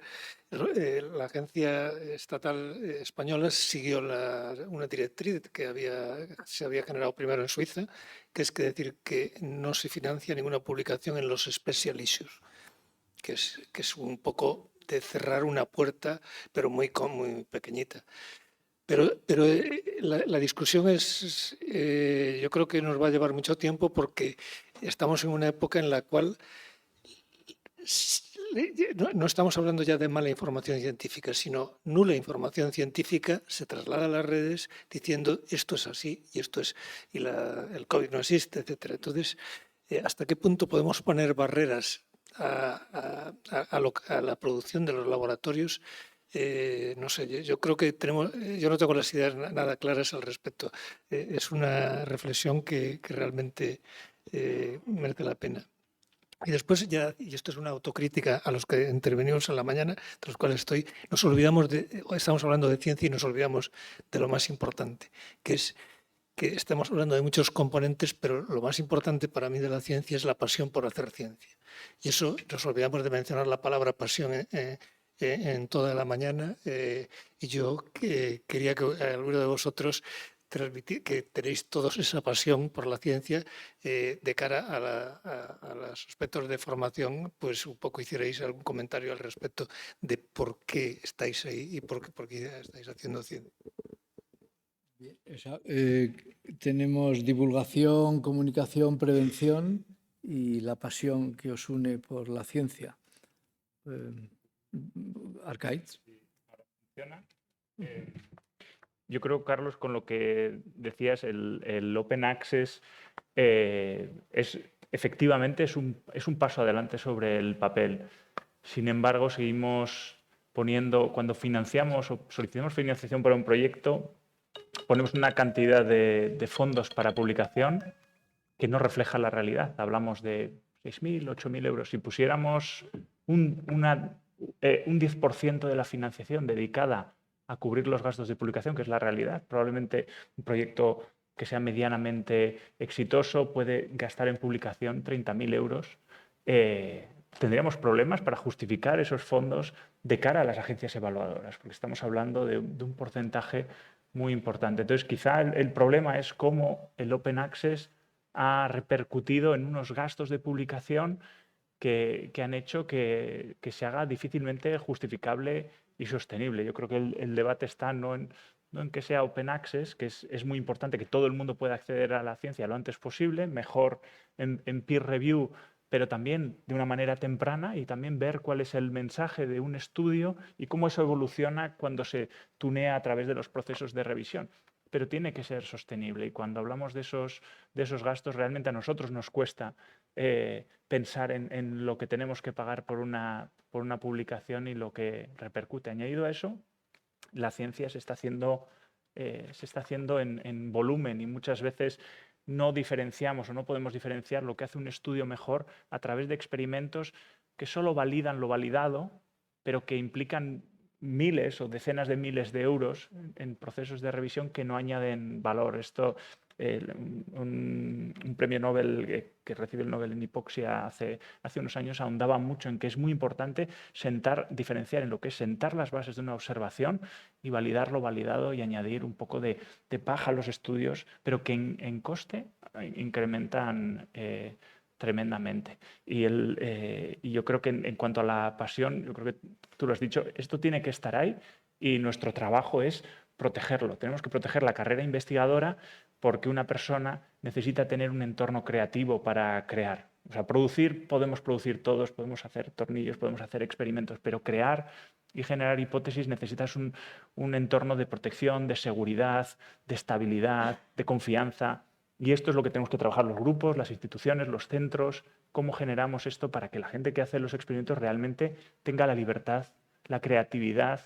la agencia estatal española siguió una directriz que se había generado primero en Suiza, que es decir que no se financia ninguna publicación en los special issues, que es un poco de cerrar una puerta, pero muy pequeñita. Pero la discusión yo creo que nos va a llevar mucho tiempo porque estamos en una época en la cual no estamos hablando ya de mala información científica, sino nula información científica se traslada a las redes diciendo esto es así y el COVID no existe, etcétera. Entonces, ¿hasta qué punto podemos poner barreras a la producción de los laboratorios? No sé, yo creo que yo no tengo las ideas nada claras al respecto. Es una reflexión que realmente merece la pena. Y después ya, y esto es una autocrítica a los que intervenimos en la mañana, de los cuales estamos hablando de ciencia y nos olvidamos de lo más importante, que es que estamos hablando de muchos componentes, pero lo más importante para mí de la ciencia es la pasión por hacer ciencia. Y eso nos olvidamos de mencionar la palabra pasión en toda la mañana, y yo quería que alguno de vosotros transmitir que tenéis todos esa pasión por la ciencia, de cara a los aspectos de formación, pues un poco hicierais algún comentario al respecto de por qué estáis ahí y por qué estáis haciendo ciencia. Bien, tenemos divulgación, comunicación, prevención y la pasión que os une por la ciencia. Arcaiz. Yo creo, Carlos, con lo que decías, el Open Access efectivamente es un paso adelante sobre el papel. Sin embargo, seguimos poniendo, cuando financiamos o solicitamos financiación para un proyecto, ponemos una cantidad de fondos para publicación que no refleja la realidad. Hablamos de 6.000, 8.000 euros. Si pusiéramos un 10% de la financiación dedicada a cubrir los gastos de publicación, que es la realidad, probablemente un proyecto que sea medianamente exitoso puede gastar en publicación 30.000 euros. Tendríamos problemas para justificar esos fondos de cara a las agencias evaluadoras, porque estamos hablando de un porcentaje muy importante. Entonces, quizá el problema es cómo el Open Access ha repercutido en unos gastos de publicación que han hecho que se haga difícilmente justificable y sostenible. Yo creo que el debate está no en que sea Open Access, que es muy importante que todo el mundo pueda acceder a la ciencia lo antes posible, mejor en peer review, pero también de una manera temprana, y también ver cuál es el mensaje de un estudio y cómo eso evoluciona cuando se tunea a través de los procesos de revisión. Pero tiene que ser sostenible, y cuando hablamos de esos gastos, realmente a nosotros nos cuesta pensar en lo que tenemos que pagar por una publicación y lo que repercute. Añadido a eso, la ciencia se está haciendo en volumen, y muchas veces no diferenciamos o no podemos diferenciar lo que hace un estudio mejor a través de experimentos que solo validan lo validado, pero que implican miles o decenas de miles de euros en procesos de revisión que no añaden valor. Esto, un premio Nobel que recibe el Nobel en hipoxia hace unos años ahondaba mucho en que es muy importante diferenciar en lo que es sentar las bases de una observación y validar lo validado y añadir un poco de paja a los estudios, pero que en coste incrementan tremendamente. Y yo creo que en cuanto a la pasión, yo creo que tú lo has dicho, esto tiene que estar ahí, y nuestro trabajo es protegerlo. Tenemos que proteger la carrera investigadora, porque una persona necesita tener un entorno creativo para crear. O sea, podemos producir todos, podemos hacer tornillos, podemos hacer experimentos, pero crear y generar hipótesis necesitas un entorno de protección, de seguridad, de estabilidad, de confianza. Y esto es lo que tenemos que trabajar los grupos, las instituciones, los centros, cómo generamos esto para que la gente que hace los experimentos realmente tenga la libertad, la creatividad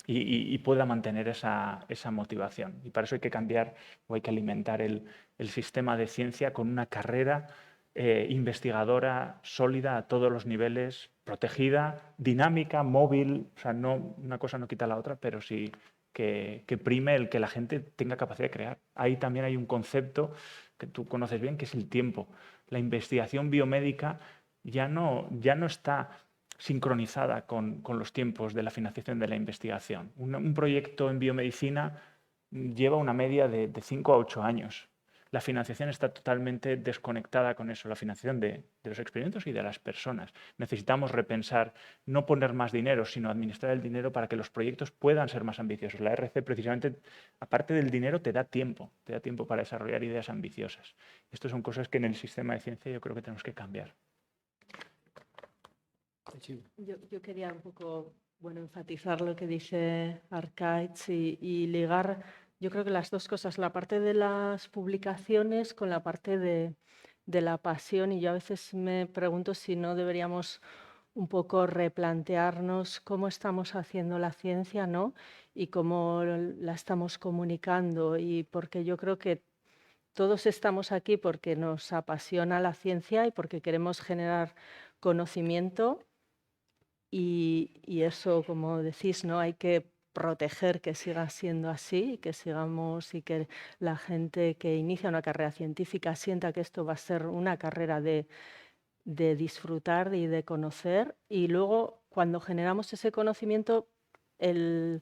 y pueda mantener esa motivación. Y para eso hay que cambiar o hay que alimentar el sistema de ciencia con una carrera investigadora sólida a todos los niveles, protegida, dinámica, móvil. O sea, una cosa no quita la otra, pero sí que prime el que la gente tenga capacidad de crear. Ahí también hay un concepto que tú conoces bien, que es el tiempo. La investigación biomédica ya no está sincronizada con los tiempos de la financiación de la investigación. Un proyecto en biomedicina lleva una media de 5 a 8 años. La financiación está totalmente desconectada con eso, la financiación de los experimentos y de las personas. Necesitamos repensar, no poner más dinero, sino administrar el dinero para que los proyectos puedan ser más ambiciosos. La RC, precisamente, aparte del dinero, te da tiempo para desarrollar ideas ambiciosas. Estas son cosas que en el sistema de ciencia yo creo que tenemos que cambiar. Yo quería un poco enfatizar lo que dice Arkaitz y ligar, yo creo que las dos cosas, la parte de las publicaciones con la parte de la pasión, y yo a veces me pregunto si no deberíamos un poco replantearnos cómo estamos haciendo la ciencia, ¿no? Y cómo la estamos comunicando, y porque yo creo que todos estamos aquí porque nos apasiona la ciencia y porque queremos generar conocimiento. Y eso, como decís, ¿no? Hay que proteger que siga siendo así, que sigamos y que la gente que inicia una carrera científica sienta que esto va a ser una carrera de disfrutar y de conocer. Y luego, cuando generamos ese conocimiento, un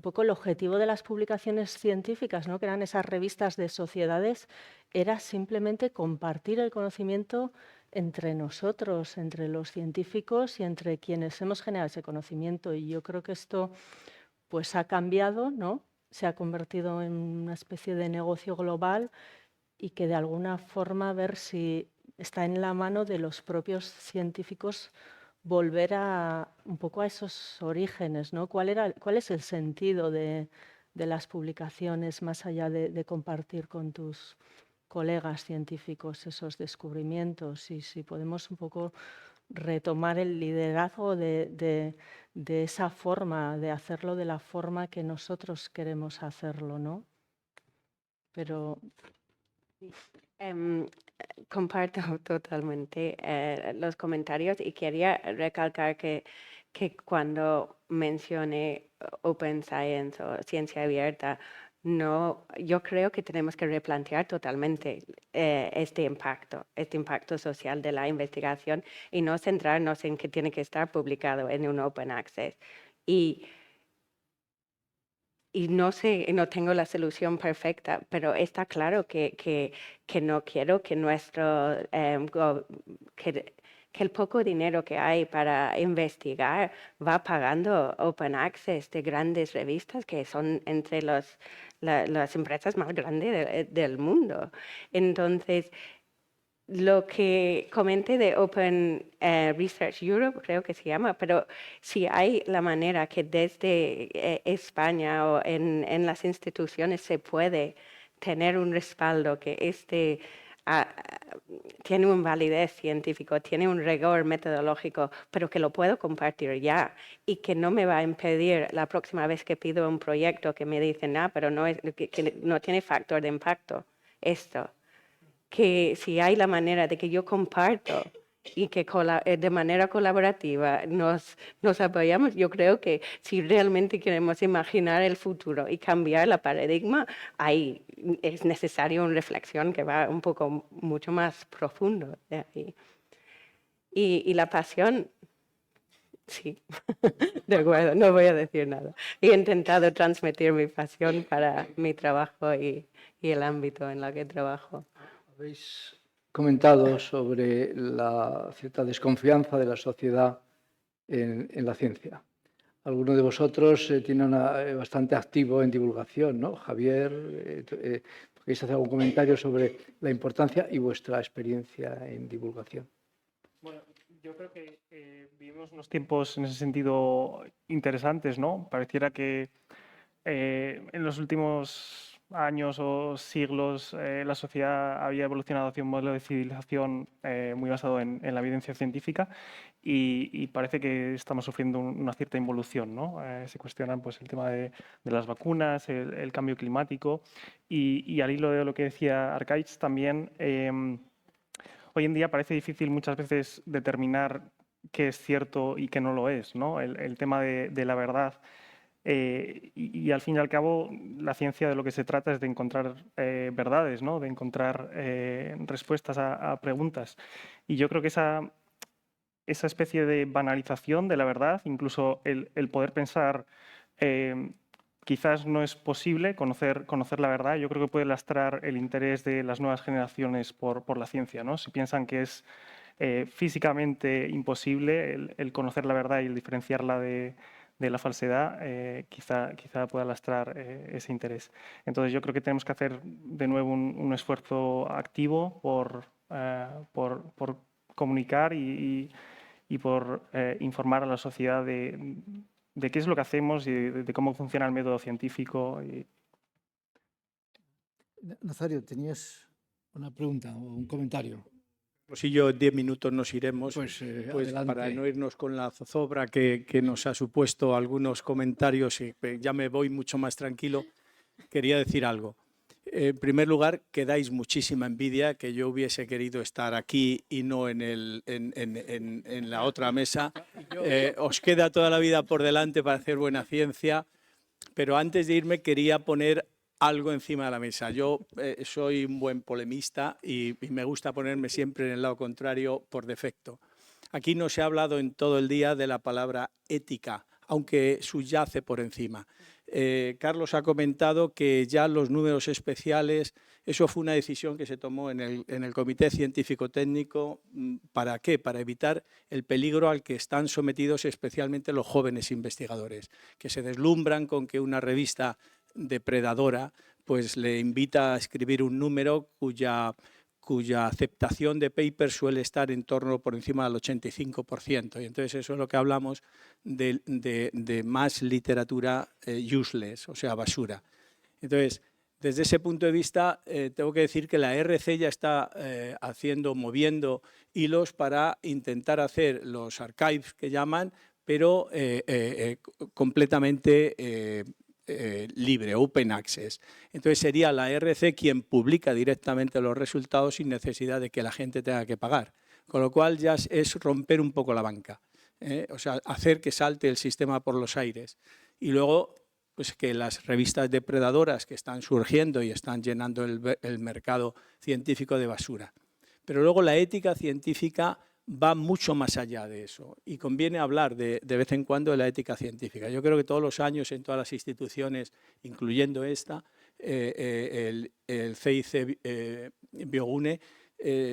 poco el objetivo de las publicaciones científicas, ¿no? Que eran esas revistas de sociedades, era simplemente compartir el conocimiento entre nosotros, entre los científicos y entre quienes hemos generado ese conocimiento. Y yo creo que esto pues ha cambiado, ¿no? Se ha convertido en una especie de negocio global y que de alguna forma ver si está en la mano de los propios científicos volver un poco a esos orígenes, ¿no? ¿Cuál es el sentido de las publicaciones más allá de compartir con tus colegas científicos esos descubrimientos? Y si podemos un poco retomar el liderazgo de esa forma, de hacerlo de la forma que nosotros queremos hacerlo, ¿no? Pero... Comparto totalmente los comentarios y quería recalcar que cuando mencioné Open Science o ciencia abierta, yo creo que tenemos que replantear totalmente este impacto social de la investigación y no centrarnos en que tiene que estar publicado en un Open Access. Y no sé, no tengo la solución perfecta, pero está claro que no quiero que que el poco dinero que hay para investigar va pagando Open Access de grandes revistas que son entre las empresas más grandes del mundo. Entonces, lo que comenté de Open Research Europe, creo que se llama, pero si hay la manera que desde España o en las instituciones se puede tener un respaldo que tiene un validez científico, tiene un rigor metodológico, pero que lo puedo compartir ya y que no me va a impedir la próxima vez que pido un proyecto que me dicen, pero que no tiene factor de impacto esto. Que si hay la manera de que yo comparto y que de manera colaborativa nos apoyamos, yo creo que si realmente queremos imaginar el futuro y cambiar la paradigma, ahí es necesaria una reflexión que va un poco mucho más profundo de ahí. Y la pasión, sí, de acuerdo, no voy a decir nada. He intentado transmitir mi pasión para mi trabajo y el ámbito en el que trabajo. Habéis comentado sobre la cierta desconfianza de la sociedad en la ciencia. Alguno de vosotros tiene bastante activo en divulgación, ¿no? Javier, ¿podéis hacer algún comentario sobre la importancia y vuestra experiencia en divulgación? Bueno, yo creo que vivimos unos tiempos en ese sentido interesantes, ¿no? Pareciera que en los últimos años o siglos la sociedad había evolucionado hacia un modelo de civilización muy basado en la evidencia científica y parece que estamos sufriendo una cierta involución, ¿no? Se cuestionan pues, el tema de las vacunas, el cambio climático y al hilo de lo que decía Arkaitz también, hoy en día parece difícil muchas veces determinar qué es cierto y qué no lo es, ¿no? El tema de la verdad. Y al fin y al cabo, la ciencia de lo que se trata es de encontrar verdades, ¿no? De encontrar respuestas a preguntas. Y yo creo que esa especie de banalización de la verdad, incluso el poder pensar quizás no es posible conocer la verdad. Yo creo que puede lastrar el interés de las nuevas generaciones por la ciencia, ¿no? Si piensan que es físicamente imposible el conocer la verdad y el diferenciarla de la falsedad, quizá pueda lastrar ese interés. Entonces yo creo que tenemos que hacer de nuevo un esfuerzo activo por comunicar y por informar a la sociedad de qué es lo que hacemos y de cómo funciona el método científico. Nazario, ¿tenías una pregunta o un comentario? Pues si yo en 10 minutos nos iremos, Pues, para no irnos con la zozobra que nos ha supuesto algunos comentarios, y ya me voy mucho más tranquilo, quería decir algo. En primer lugar, que dais muchísima envidia, que yo hubiese querido estar aquí y no en la otra mesa. Os queda toda la vida por delante para hacer buena ciencia, pero antes de irme quería poner algo encima de la mesa. Yo soy un buen polemista y me gusta ponerme siempre en el lado contrario por defecto. Aquí no se ha hablado en todo el día de la palabra ética, aunque subyace por encima. Carlos ha comentado que ya los números especiales, eso fue una decisión que se tomó en el Comité Científico Técnico. ¿Para qué? Para evitar el peligro al que están sometidos especialmente los jóvenes investigadores, que se deslumbran con que una revista depredadora pues le invita a escribir un número cuya aceptación de paper suele estar en torno por encima del 85%. Y entonces eso es lo que hablamos de más literatura useless, o sea, basura. Entonces, desde ese punto de vista, tengo que decir que la RC ya está moviendo hilos para intentar hacer los archives que llaman, pero completamente libre, open access. Entonces sería la RC quien publica directamente los resultados sin necesidad de que la gente tenga que pagar. Con lo cual ya es romper un poco la banca, o sea, hacer que salte el sistema por los aires. Y luego, pues que las revistas depredadoras que están surgiendo y están llenando el mercado científico de basura. Pero luego la ética científica va mucho más allá de eso y conviene hablar de vez en cuando de la ética científica. Yo creo que todos los años en todas las instituciones, incluyendo esta, el CIC Biogune,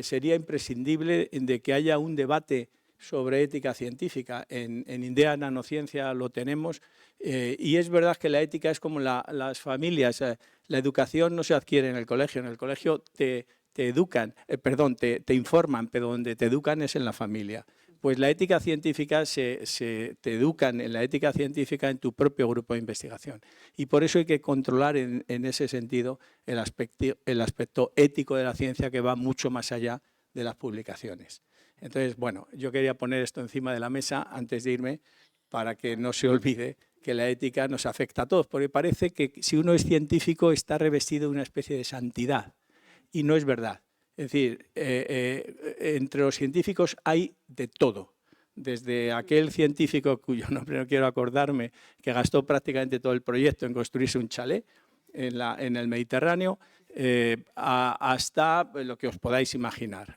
sería imprescindible de que haya un debate sobre ética científica. En Indea Nanociencia lo tenemos y es verdad que la ética es como las familias. La educación no se adquiere en el colegio te educan, te informan, pero donde te educan es en la familia. Pues la ética científica te educan en la ética científica en tu propio grupo de investigación. Y por eso hay que controlar en ese sentido el aspecto ético de la ciencia, que va mucho más allá de las publicaciones. Entonces, bueno, yo quería poner esto encima de la mesa antes de irme para que no se olvide que la ética nos afecta a todos, porque parece que si uno es científico está revestido de una especie de santidad. Y no es verdad. Es decir, entre los científicos hay de todo. Desde aquel científico cuyo nombre no quiero acordarme, que gastó prácticamente todo el proyecto en construirse un chalet en el Mediterráneo, hasta lo que os podáis imaginar.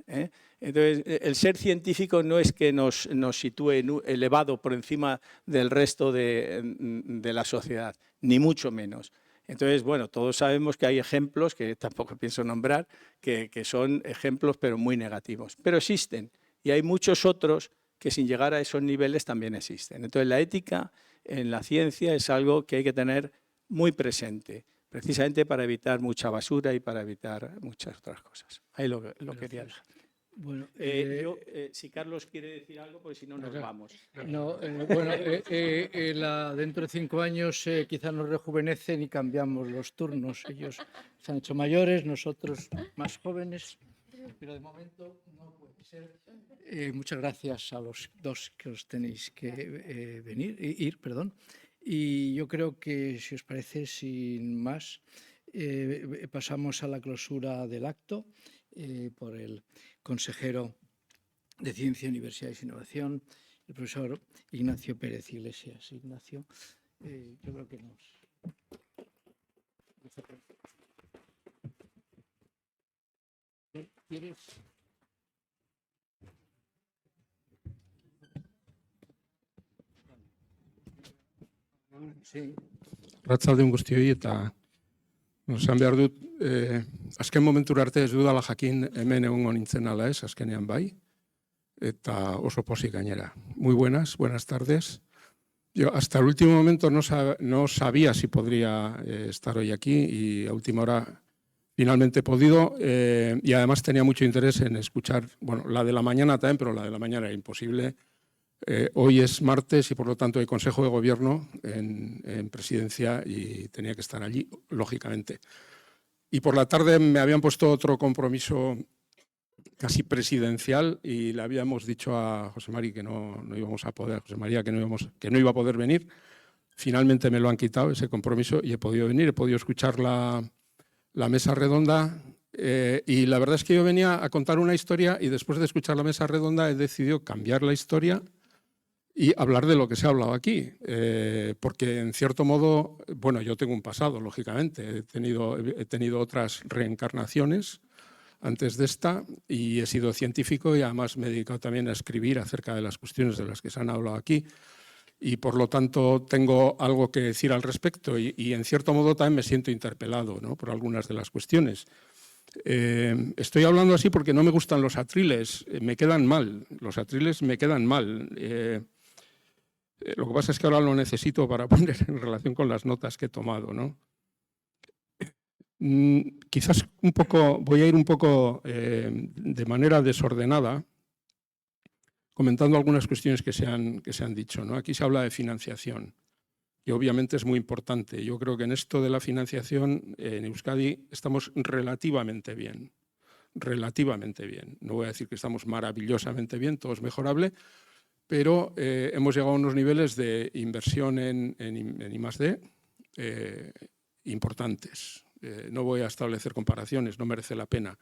Entonces, el ser científico no es que nos sitúe elevado por encima del resto de la sociedad, ni mucho menos. Entonces, bueno, todos sabemos que hay ejemplos, que tampoco pienso nombrar, que son ejemplos pero muy negativos. Pero existen y hay muchos otros que sin llegar a esos niveles también existen. Entonces, la ética en la ciencia es algo que hay que tener muy presente, precisamente para evitar mucha basura y para evitar muchas otras cosas. Ahí lo quería dejar. Bueno, si Carlos quiere decir algo, pues si no nos vamos. No, bueno, dentro de 5 años quizás nos rejuvenecen y cambiamos los turnos. Ellos se han hecho mayores, nosotros más jóvenes, pero de momento no puede ser. Muchas gracias a los dos que os tenéis que ir. Y yo creo que, si os parece, sin más, pasamos a la clausura del acto por el consejero de Ciencia, Universidades e Innovación, el profesor Ignacio Pérez Iglesias. Ignacio, yo creo que nos... ¿Quieres? Arratsaldeon guztioi eta esan behar dut, azken momentura arte ez dudala jakin hemen egongo nintzen ala ez, azkenean bai, eta oso pozik gainera. Muy buenas tardes. Yo hasta el último momento no sabía si podría estar hoy aquí y a última hora finalmente he podido y además tenía mucho interés en escuchar, bueno, la de la mañana también, pero la de la mañana era imposible. Hoy es martes y por lo tanto hay Consejo de Gobierno en Presidencia y tenía que estar allí, lógicamente. Y por la tarde me habían puesto otro compromiso casi presidencial y le habíamos dicho a José María que no íbamos a poder, que no iba a poder venir. Finalmente me lo han quitado ese compromiso y he podido venir, he podido escuchar la mesa redonda y la verdad es que yo venía a contar una historia y después de escuchar la mesa redonda he decidido cambiar la historia y hablar de lo que se ha hablado aquí, porque en cierto modo, bueno, yo tengo un pasado, lógicamente, he tenido otras reencarnaciones antes de esta y he sido científico y además me he dedicado también a escribir acerca de las cuestiones de las que se han hablado aquí y por lo tanto tengo algo que decir al respecto y en cierto modo también me siento interpelado, ¿no?, por algunas de las cuestiones. Estoy hablando así porque no me gustan los atriles, me quedan mal, los atriles me quedan mal. Lo que pasa es que ahora lo necesito para poner en relación con las notas que he tomado, ¿no? Quizás voy a ir un poco de manera desordenada, comentando algunas cuestiones que se han dicho, ¿no? Aquí se habla de financiación, que obviamente es muy importante. Yo creo que en esto de la financiación en Euskadi estamos relativamente bien. No voy a decir que estamos maravillosamente bien, todo es mejorable, pero hemos llegado a unos niveles de inversión en I+D importantes. No voy a establecer comparaciones, no merece la pena.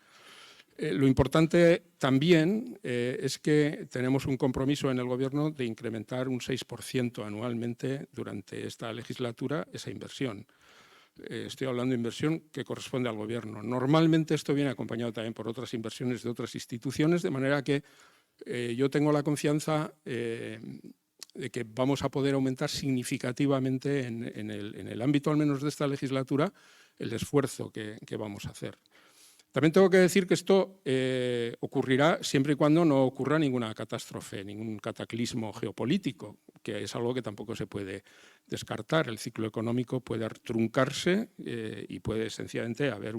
Lo importante también es que tenemos un compromiso en el Gobierno de incrementar un 6% anualmente durante esta legislatura esa inversión. Estoy hablando de inversión que corresponde al Gobierno. Normalmente esto viene acompañado también por otras inversiones de otras instituciones, de manera que yo tengo la confianza de que vamos a poder aumentar significativamente en el ámbito al menos de esta legislatura el esfuerzo que vamos a hacer. También tengo que decir que esto ocurrirá siempre y cuando no ocurra ninguna catástrofe, ningún cataclismo geopolítico, que es algo que tampoco se puede descartar. El ciclo económico puede truncarse y puede sencillamente haber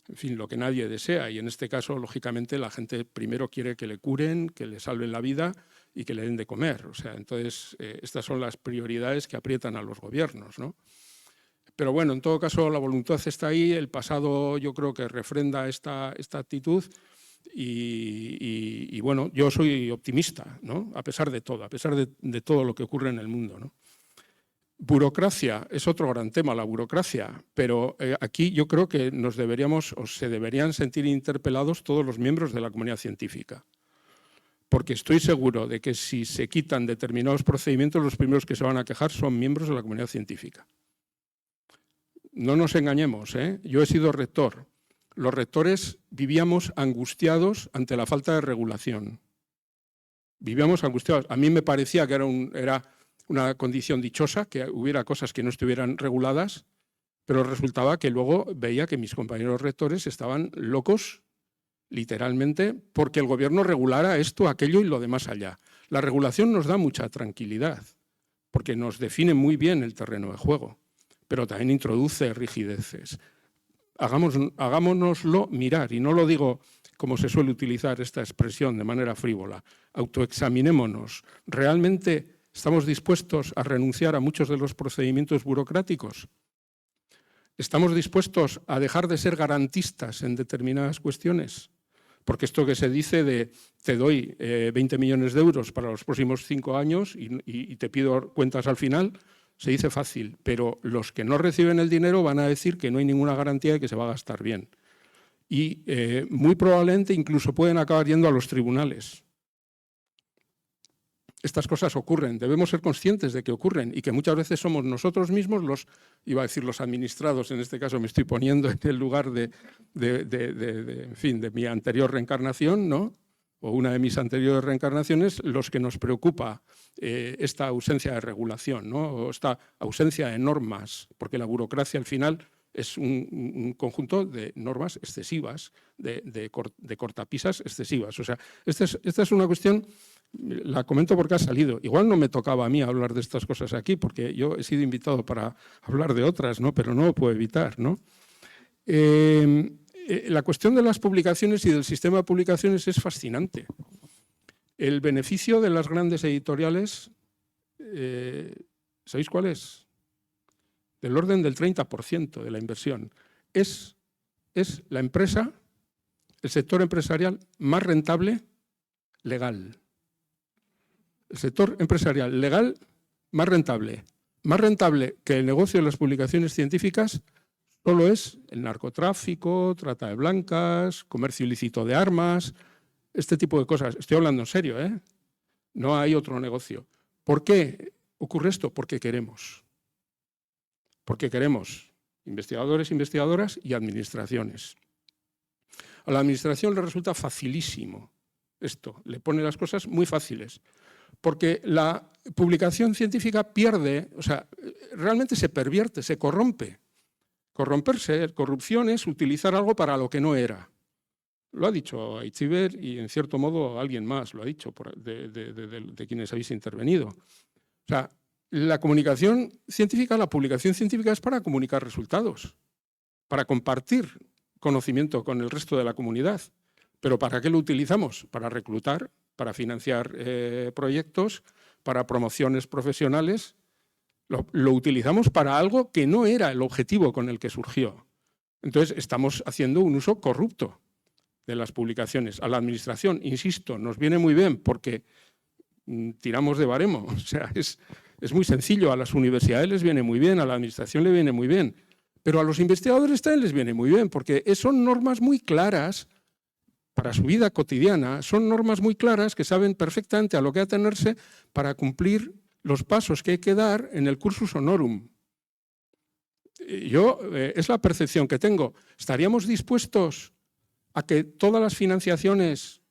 en fin, lo que nadie desea. Y en este caso, lógicamente, la gente primero quiere que le curen, que le salven la vida y que le den de comer. O sea, entonces, estas son las prioridades que aprietan a los gobiernos, ¿no? Pero bueno, en todo caso, la voluntad está ahí, el pasado yo creo que refrenda esta actitud y bueno, yo soy optimista, ¿no?, a pesar de todo, de todo lo que ocurre en el mundo, ¿no? Burocracia es otro gran tema, la burocracia, pero aquí yo creo que se deberían sentir interpelados todos los miembros de la comunidad científica, porque estoy seguro de que si se quitan determinados procedimientos, los primeros que se van a quejar son miembros de la comunidad científica. No nos engañemos, ¿eh? Yo he sido rector. Los rectores vivíamos angustiados ante la falta de regulación. Vivíamos angustiados. A mí me parecía que era una condición dichosa, que hubiera cosas que no estuvieran reguladas, pero resultaba que luego veía que mis compañeros rectores estaban locos, literalmente, porque el gobierno regulara esto, aquello y lo demás allá. La regulación nos da mucha tranquilidad, porque nos define muy bien el terreno de juego, pero también introduce rigideces. Hagámonoslo mirar, y no lo digo como se suele utilizar esta expresión de manera frívola. Autoexaminémonos. ¿Realmente estamos dispuestos a renunciar a muchos de los procedimientos burocráticos? ¿Estamos dispuestos a dejar de ser garantistas en determinadas cuestiones? Porque esto que se dice de te doy 20 millones de euros para los próximos 5 años y te pido cuentas al final, se dice fácil, pero los que no reciben el dinero van a decir que no hay ninguna garantía de que se va a gastar bien. Y muy probablemente incluso pueden acabar yendo a los tribunales. Estas cosas ocurren, debemos ser conscientes de que ocurren y que muchas veces somos nosotros mismos iba a decir los administrados, en este caso me estoy poniendo en el lugar en fin, de mi anterior reencarnación, ¿no?, o una de mis anteriores reencarnaciones, los que nos preocupa esta ausencia de regulación, ¿no? O esta ausencia de normas, porque la burocracia al final es un conjunto de normas excesivas, de cortapisas excesivas. O sea, esta es una cuestión, la comento porque ha salido. Igual no me tocaba a mí hablar de estas cosas aquí, porque yo he sido invitado para hablar de otras, ¿no? Pero no lo puedo evitar, ¿no? La cuestión de las publicaciones y del sistema de publicaciones es fascinante. El beneficio de las grandes editoriales, ¿sabéis cuál es? Del orden del 30% de la inversión. Es la empresa, el sector empresarial más rentable legal. El sector empresarial legal más rentable que el negocio de las publicaciones científicas solo es el narcotráfico, trata de blancas, comercio ilícito de armas, este tipo de cosas. Estoy hablando en serio, ¿eh? No hay otro negocio. ¿Por qué ocurre esto? Porque queremos. Porque queremos investigadores, investigadoras y administraciones. A la administración le resulta facilísimo esto, le pone las cosas muy fáciles, porque la publicación científica pierde, o sea, realmente se pervierte, se corrompe. Corromperse, corrupción es utilizar algo para lo que no era. Lo ha dicho Aitziber y en cierto modo alguien más lo ha dicho de quienes habéis intervenido. O sea, la comunicación científica, la publicación científica es para comunicar resultados, para compartir conocimiento con el resto de la comunidad. ¿Pero para qué lo utilizamos? Para reclutar, para financiar proyectos, para promociones profesionales. Lo utilizamos para algo que no era el objetivo con el que surgió. Entonces, estamos haciendo un uso corrupto de las publicaciones. A la administración, insisto, nos viene muy bien porque tiramos de baremo. O sea, es muy sencillo. A las universidades les viene muy bien, a la administración le viene muy bien. Pero a los investigadores también les viene muy bien porque son normas muy claras para su vida cotidiana. Son normas muy claras que saben perfectamente a lo que atenerse para cumplir los pasos que hay que dar en el cursus honorum. Es la percepción que tengo. ¿Estaríamos dispuestos a que todas las financiaciones,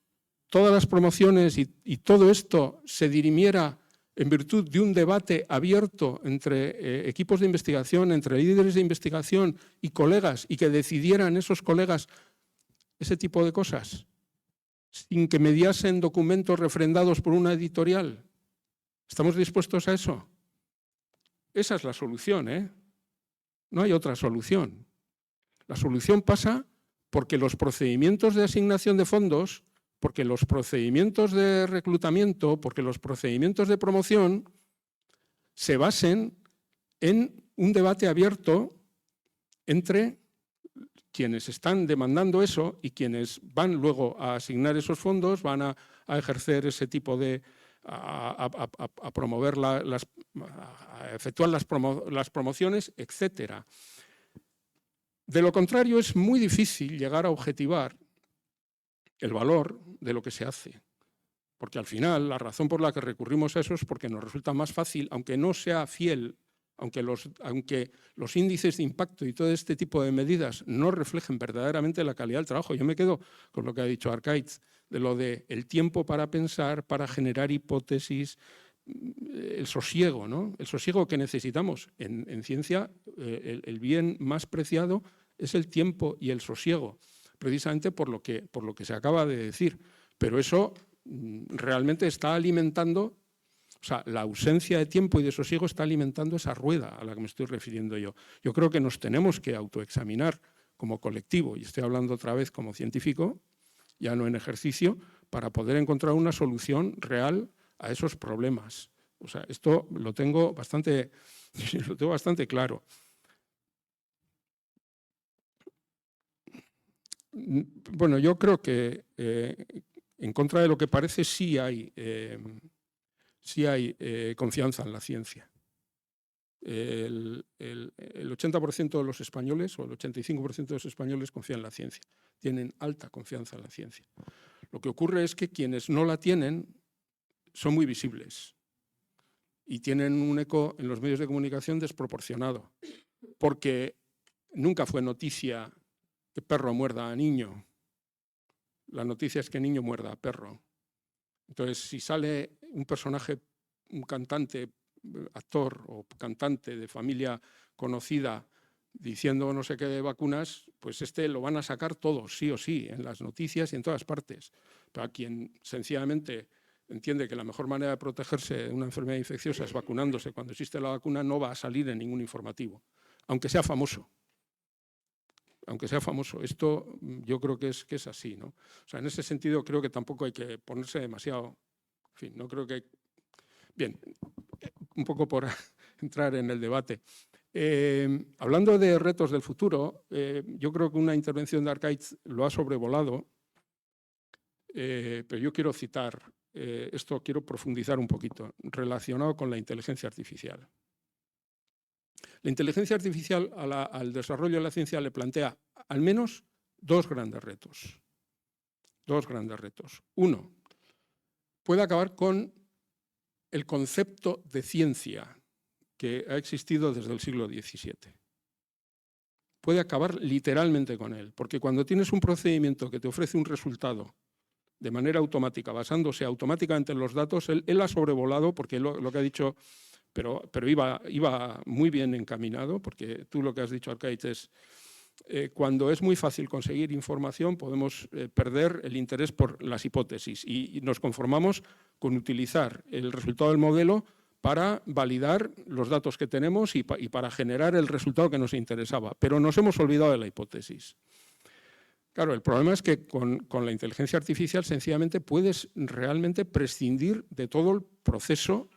todas las promociones y todo esto se dirimiera en virtud de un debate abierto entre equipos de investigación, entre líderes de investigación y colegas, y que decidieran esos colegas ese tipo de cosas, sin que mediasen documentos refrendados por una editorial? ¿Estamos dispuestos a eso? Esa es la solución, ¿eh? No hay otra solución. La solución pasa porque los procedimientos de asignación de fondos, porque los procedimientos de reclutamiento, porque los procedimientos de promoción se basen en un debate abierto entre quienes están demandando eso y quienes van luego a asignar esos fondos, van a ejercer ese tipo de... a promover a efectuar las promociones, etc. De lo contrario, es muy difícil llegar a objetivar el valor de lo que se hace, porque al final la razón por la que recurrimos a eso es porque nos resulta más fácil, aunque no sea fiel, aunque los índices de impacto y todo este tipo de medidas no reflejen verdaderamente la calidad del trabajo. Yo me quedo con lo que ha dicho Arkaitz, de lo de el tiempo para pensar, para generar hipótesis, el sosiego, ¿no? El sosiego que necesitamos. En ciencia, el bien más preciado es el tiempo y el sosiego, precisamente por lo que se acaba de decir. Pero eso realmente está alimentando, o sea, la ausencia de tiempo y de sosiego está alimentando esa rueda a la que me estoy refiriendo yo. Yo creo que nos tenemos que autoexaminar como colectivo, y estoy hablando otra vez como científico, ya no en ejercicio, para poder encontrar una solución real a esos problemas. O sea, esto lo tengo bastante claro. Bueno, yo creo que en contra de lo que parece sí hay confianza en la ciencia. El 80% de los españoles o el 85% de los españoles confían en la ciencia, tienen alta confianza en la ciencia. Lo que ocurre es que quienes no la tienen son muy visibles y tienen un eco en los medios de comunicación desproporcionado, porque nunca fue noticia que perro muerda a niño. La noticia es que niño muerda a perro. Entonces, si sale un personaje, un cantante, actor o cantante de familia conocida diciendo no sé qué de vacunas, pues lo van a sacar todos, sí o sí, en las noticias y en todas partes. Pero a quien sencillamente entiende que la mejor manera de protegerse de una enfermedad infecciosa es vacunándose cuando existe la vacuna, no va a salir en ningún informativo, aunque sea famoso. Aunque sea famoso. Esto yo creo que es así, ¿no? O sea, en ese sentido creo que tampoco hay que ponerse demasiado... En fin, no creo que... Bien, un poco por entrar en el debate. Hablando de retos del futuro, yo creo que una intervención de Arkaitz lo ha sobrevolado, pero yo quiero citar, esto quiero profundizar un poquito, relacionado con la inteligencia artificial. La inteligencia artificial al desarrollo de la ciencia le plantea al menos dos grandes retos. Dos grandes retos. Uno, puede acabar con el concepto de ciencia que ha existido desde el siglo XVII. Puede acabar literalmente con él, porque cuando tienes un procedimiento que te ofrece un resultado de manera automática, basándose automáticamente en los datos, él ha sobrevolado, porque lo que ha dicho, pero iba muy bien encaminado, porque tú lo que has dicho, Arkaitz, es cuando es muy fácil conseguir información podemos perder el interés por las hipótesis y nos conformamos con utilizar el resultado del modelo para validar los datos que tenemos y para generar el resultado que nos interesaba. Pero nos hemos olvidado de la hipótesis. Claro, el problema es que con la inteligencia artificial sencillamente puedes realmente prescindir de todo el proceso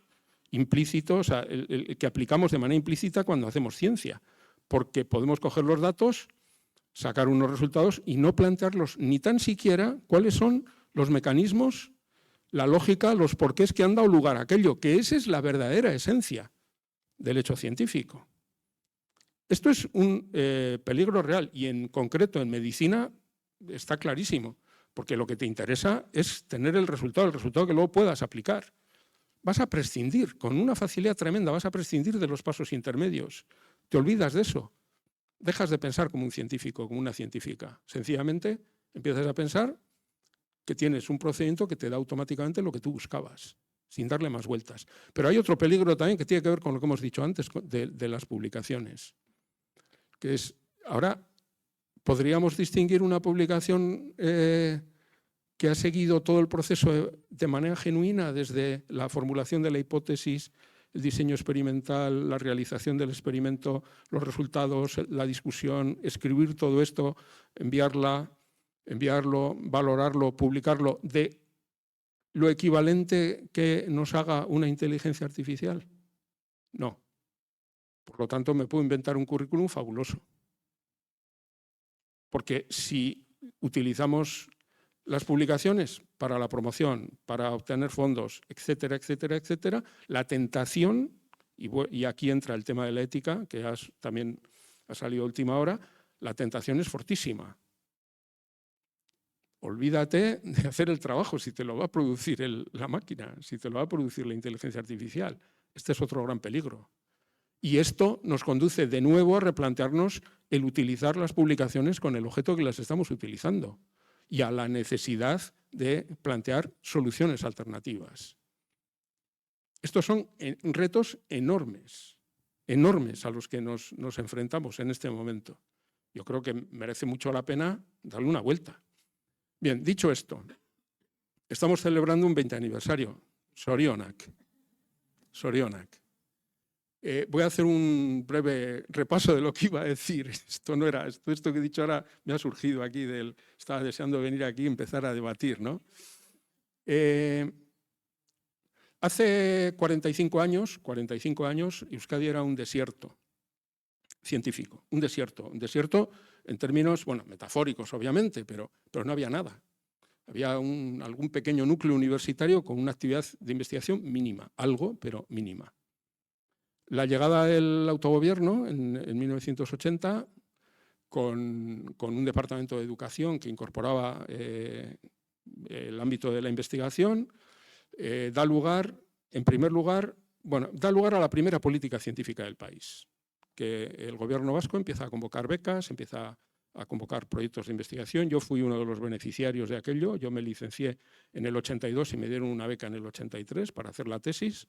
implícito, o sea, el que aplicamos de manera implícita cuando hacemos ciencia, porque podemos coger los datos, sacar unos resultados y no plantearlos ni tan siquiera cuáles son los mecanismos, la lógica, los porqués que han dado lugar a aquello, que esa es la verdadera esencia del hecho científico. Esto es un peligro real y en concreto en medicina está clarísimo, porque lo que te interesa es tener el resultado que luego puedas aplicar. Vas a prescindir, con una facilidad tremenda, vas a prescindir de los pasos intermedios. Te olvidas de eso. Dejas de pensar como un científico, como una científica. Sencillamente empiezas a pensar que tienes un procedimiento que te da automáticamente lo que tú buscabas, sin darle más vueltas. Pero hay otro peligro también que tiene que ver con lo que hemos dicho antes de las publicaciones, que es, ahora podríamos distinguir una publicación que ha seguido todo el proceso de manera genuina, desde la formulación de la hipótesis, el diseño experimental, la realización del experimento, los resultados, la discusión, escribir todo esto, enviarlo, valorarlo, publicarlo, de lo equivalente que nos haga una inteligencia artificial? No. Por lo tanto, me puedo inventar un currículum fabuloso. Porque si utilizamos las publicaciones para la promoción, para obtener fondos, etcétera, etcétera, etcétera, la tentación, y aquí entra el tema de la ética, que también ha salido a última hora, la tentación es fortísima. Olvídate de hacer el trabajo si te lo va a producir la máquina, si te lo va a producir la inteligencia artificial. Este es otro gran peligro. Y esto nos conduce de nuevo a replantearnos el utilizar las publicaciones con el objeto que las estamos utilizando y a la necesidad de plantear soluciones alternativas. Estos son retos enormes, enormes a los que nos enfrentamos en este momento. Yo creo que merece mucho la pena darle una vuelta. Bien, dicho esto, estamos celebrando un 20 aniversario, Zorionak. Voy a hacer un breve repaso de lo que iba a decir. Esto que he dicho ahora me ha surgido aquí, estaba deseando venir aquí y empezar a debatir, ¿no? Hace 45 años, Euskadi era un desierto científico, un desierto en términos, bueno, metafóricos obviamente, pero no había nada. Había algún pequeño núcleo universitario con una actividad de investigación mínima, algo, pero mínima. La llegada del autogobierno en 1980, con un departamento de educación que incorporaba el ámbito de la investigación, da lugar a la primera política científica del país, que el gobierno vasco empieza a convocar becas, empieza a convocar proyectos de investigación. Yo fui uno de los beneficiarios de aquello. Yo me licencié en el 82 y me dieron una beca en el 83 para hacer la tesis.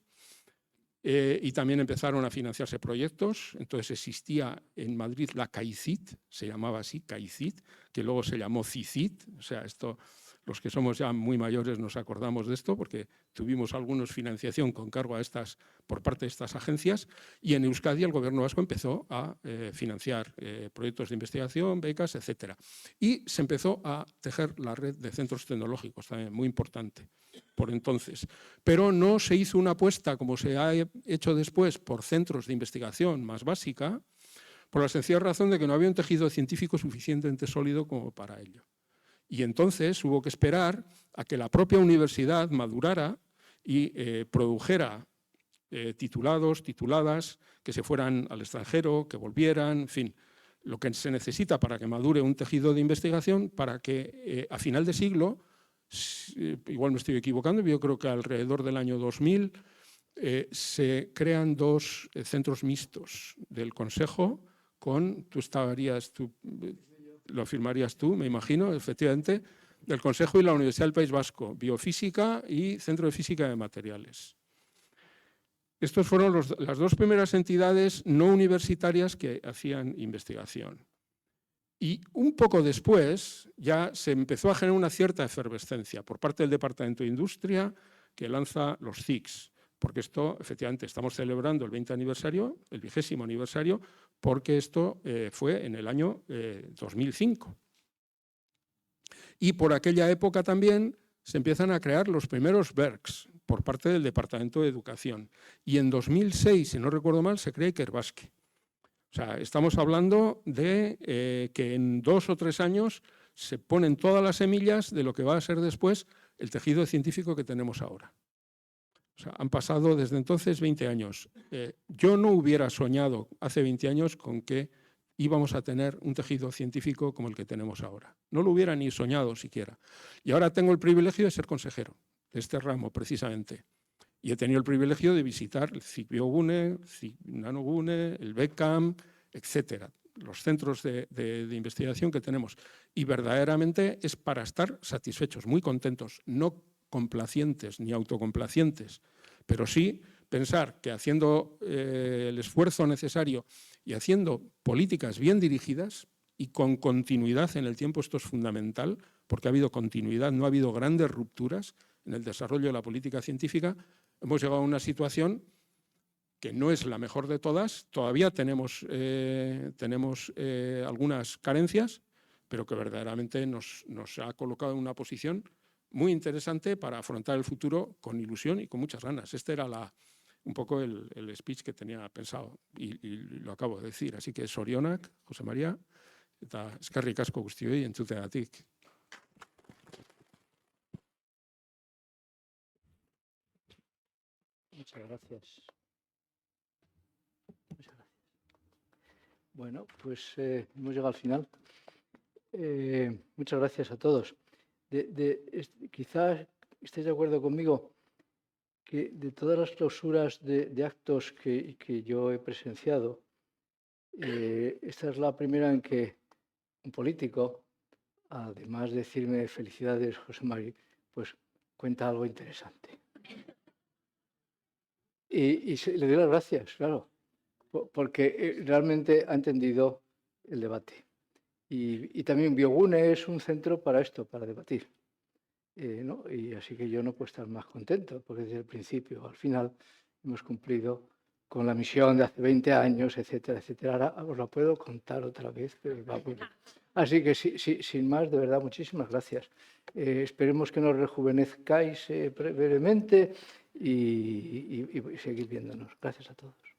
Y también empezaron a financiarse proyectos. Entonces existía en Madrid la CAICIT, se llamaba así, CAICIT, que luego se llamó CICIT. O sea, esto, los que somos ya muy mayores nos acordamos de esto porque tuvimos algunos financiación con cargo a por parte de estas agencias, y en Euskadi el gobierno vasco empezó a financiar proyectos de investigación, becas, etc. Y se empezó a tejer la red de centros tecnológicos, también muy importante por entonces. Pero no se hizo una apuesta, como se ha hecho después, por centros de investigación más básica, por la sencilla razón de que no había un tejido científico suficientemente sólido como para ello. Y entonces hubo que esperar a que la propia universidad madurara y produjera titulados, tituladas, que se fueran al extranjero, que volvieran, en fin, lo que se necesita para que madure un tejido de investigación, para que a final de siglo, igual me estoy equivocando, yo creo que alrededor del año 2000 se crean 2 centros mixtos del Consejo con, lo afirmarías tú, me imagino, efectivamente, del Consejo y la Universidad del País Vasco, Biofísica y Centro de Física de Materiales. Estos fueron las 2 primeras entidades no universitarias que hacían investigación. Y un poco después ya se empezó a generar una cierta efervescencia por parte del Departamento de Industria, que lanza los CICs, porque esto, efectivamente, estamos celebrando el 20 aniversario, el 20º aniversario, porque esto fue en el año 2005. Y por aquella época también se empiezan a crear los primeros BERCs por parte del Departamento de Educación. Y en 2006, si no recuerdo mal, se crea Ikerbasque. O sea, estamos hablando de que en 2 o 3 años se ponen todas las semillas de lo que va a ser después el tejido científico que tenemos ahora. O sea, han pasado desde entonces 20 años. Yo no hubiera soñado hace 20 años con que íbamos a tener un tejido científico como el que tenemos ahora. No lo hubiera ni soñado siquiera. Y ahora tengo el privilegio de ser consejero de este ramo, precisamente. Y he tenido el privilegio de visitar el CIC Biogune, el CIC Nanogune, el BECAM, etcétera, los centros de investigación que tenemos. Y verdaderamente es para estar satisfechos, muy contentos, no complacientes ni autocomplacientes, pero sí pensar que haciendo el esfuerzo necesario y haciendo políticas bien dirigidas y con continuidad en el tiempo, esto es fundamental, porque ha habido continuidad, no ha habido grandes rupturas en el desarrollo de la política científica. Hemos llegado a una situación que no es la mejor de todas, todavía tenemos algunas carencias, pero que verdaderamente nos ha colocado en una posición muy interesante para afrontar el futuro con ilusión y con muchas ganas. Este era un poco el speech que tenía pensado y lo acabo de decir. Así que zorionak, José María, eta eskerrik asko guztioi entzuteagatik. Muchas gracias. Muchas gracias. Bueno, pues hemos llegado al final. Muchas gracias a todos. Quizás estéis de acuerdo conmigo que de todas las clausuras de actos que yo he presenciado, esta es la primera en que un político, además de decirme felicidades, José María, pues cuenta algo interesante. Y le doy las gracias, claro, porque realmente ha entendido el debate. Y también Biogune es un centro para esto, para debatir. ¿No? Y así que yo no puedo estar más contento, porque desde el principio al final hemos cumplido con la misión de hace 20 años, etcétera, etcétera. Ahora os la puedo contar otra vez, pero va bueno. Así que sin más, de verdad, muchísimas gracias. Esperemos que nos rejuvenezcáis brevemente y seguir viéndonos. Gracias a todos.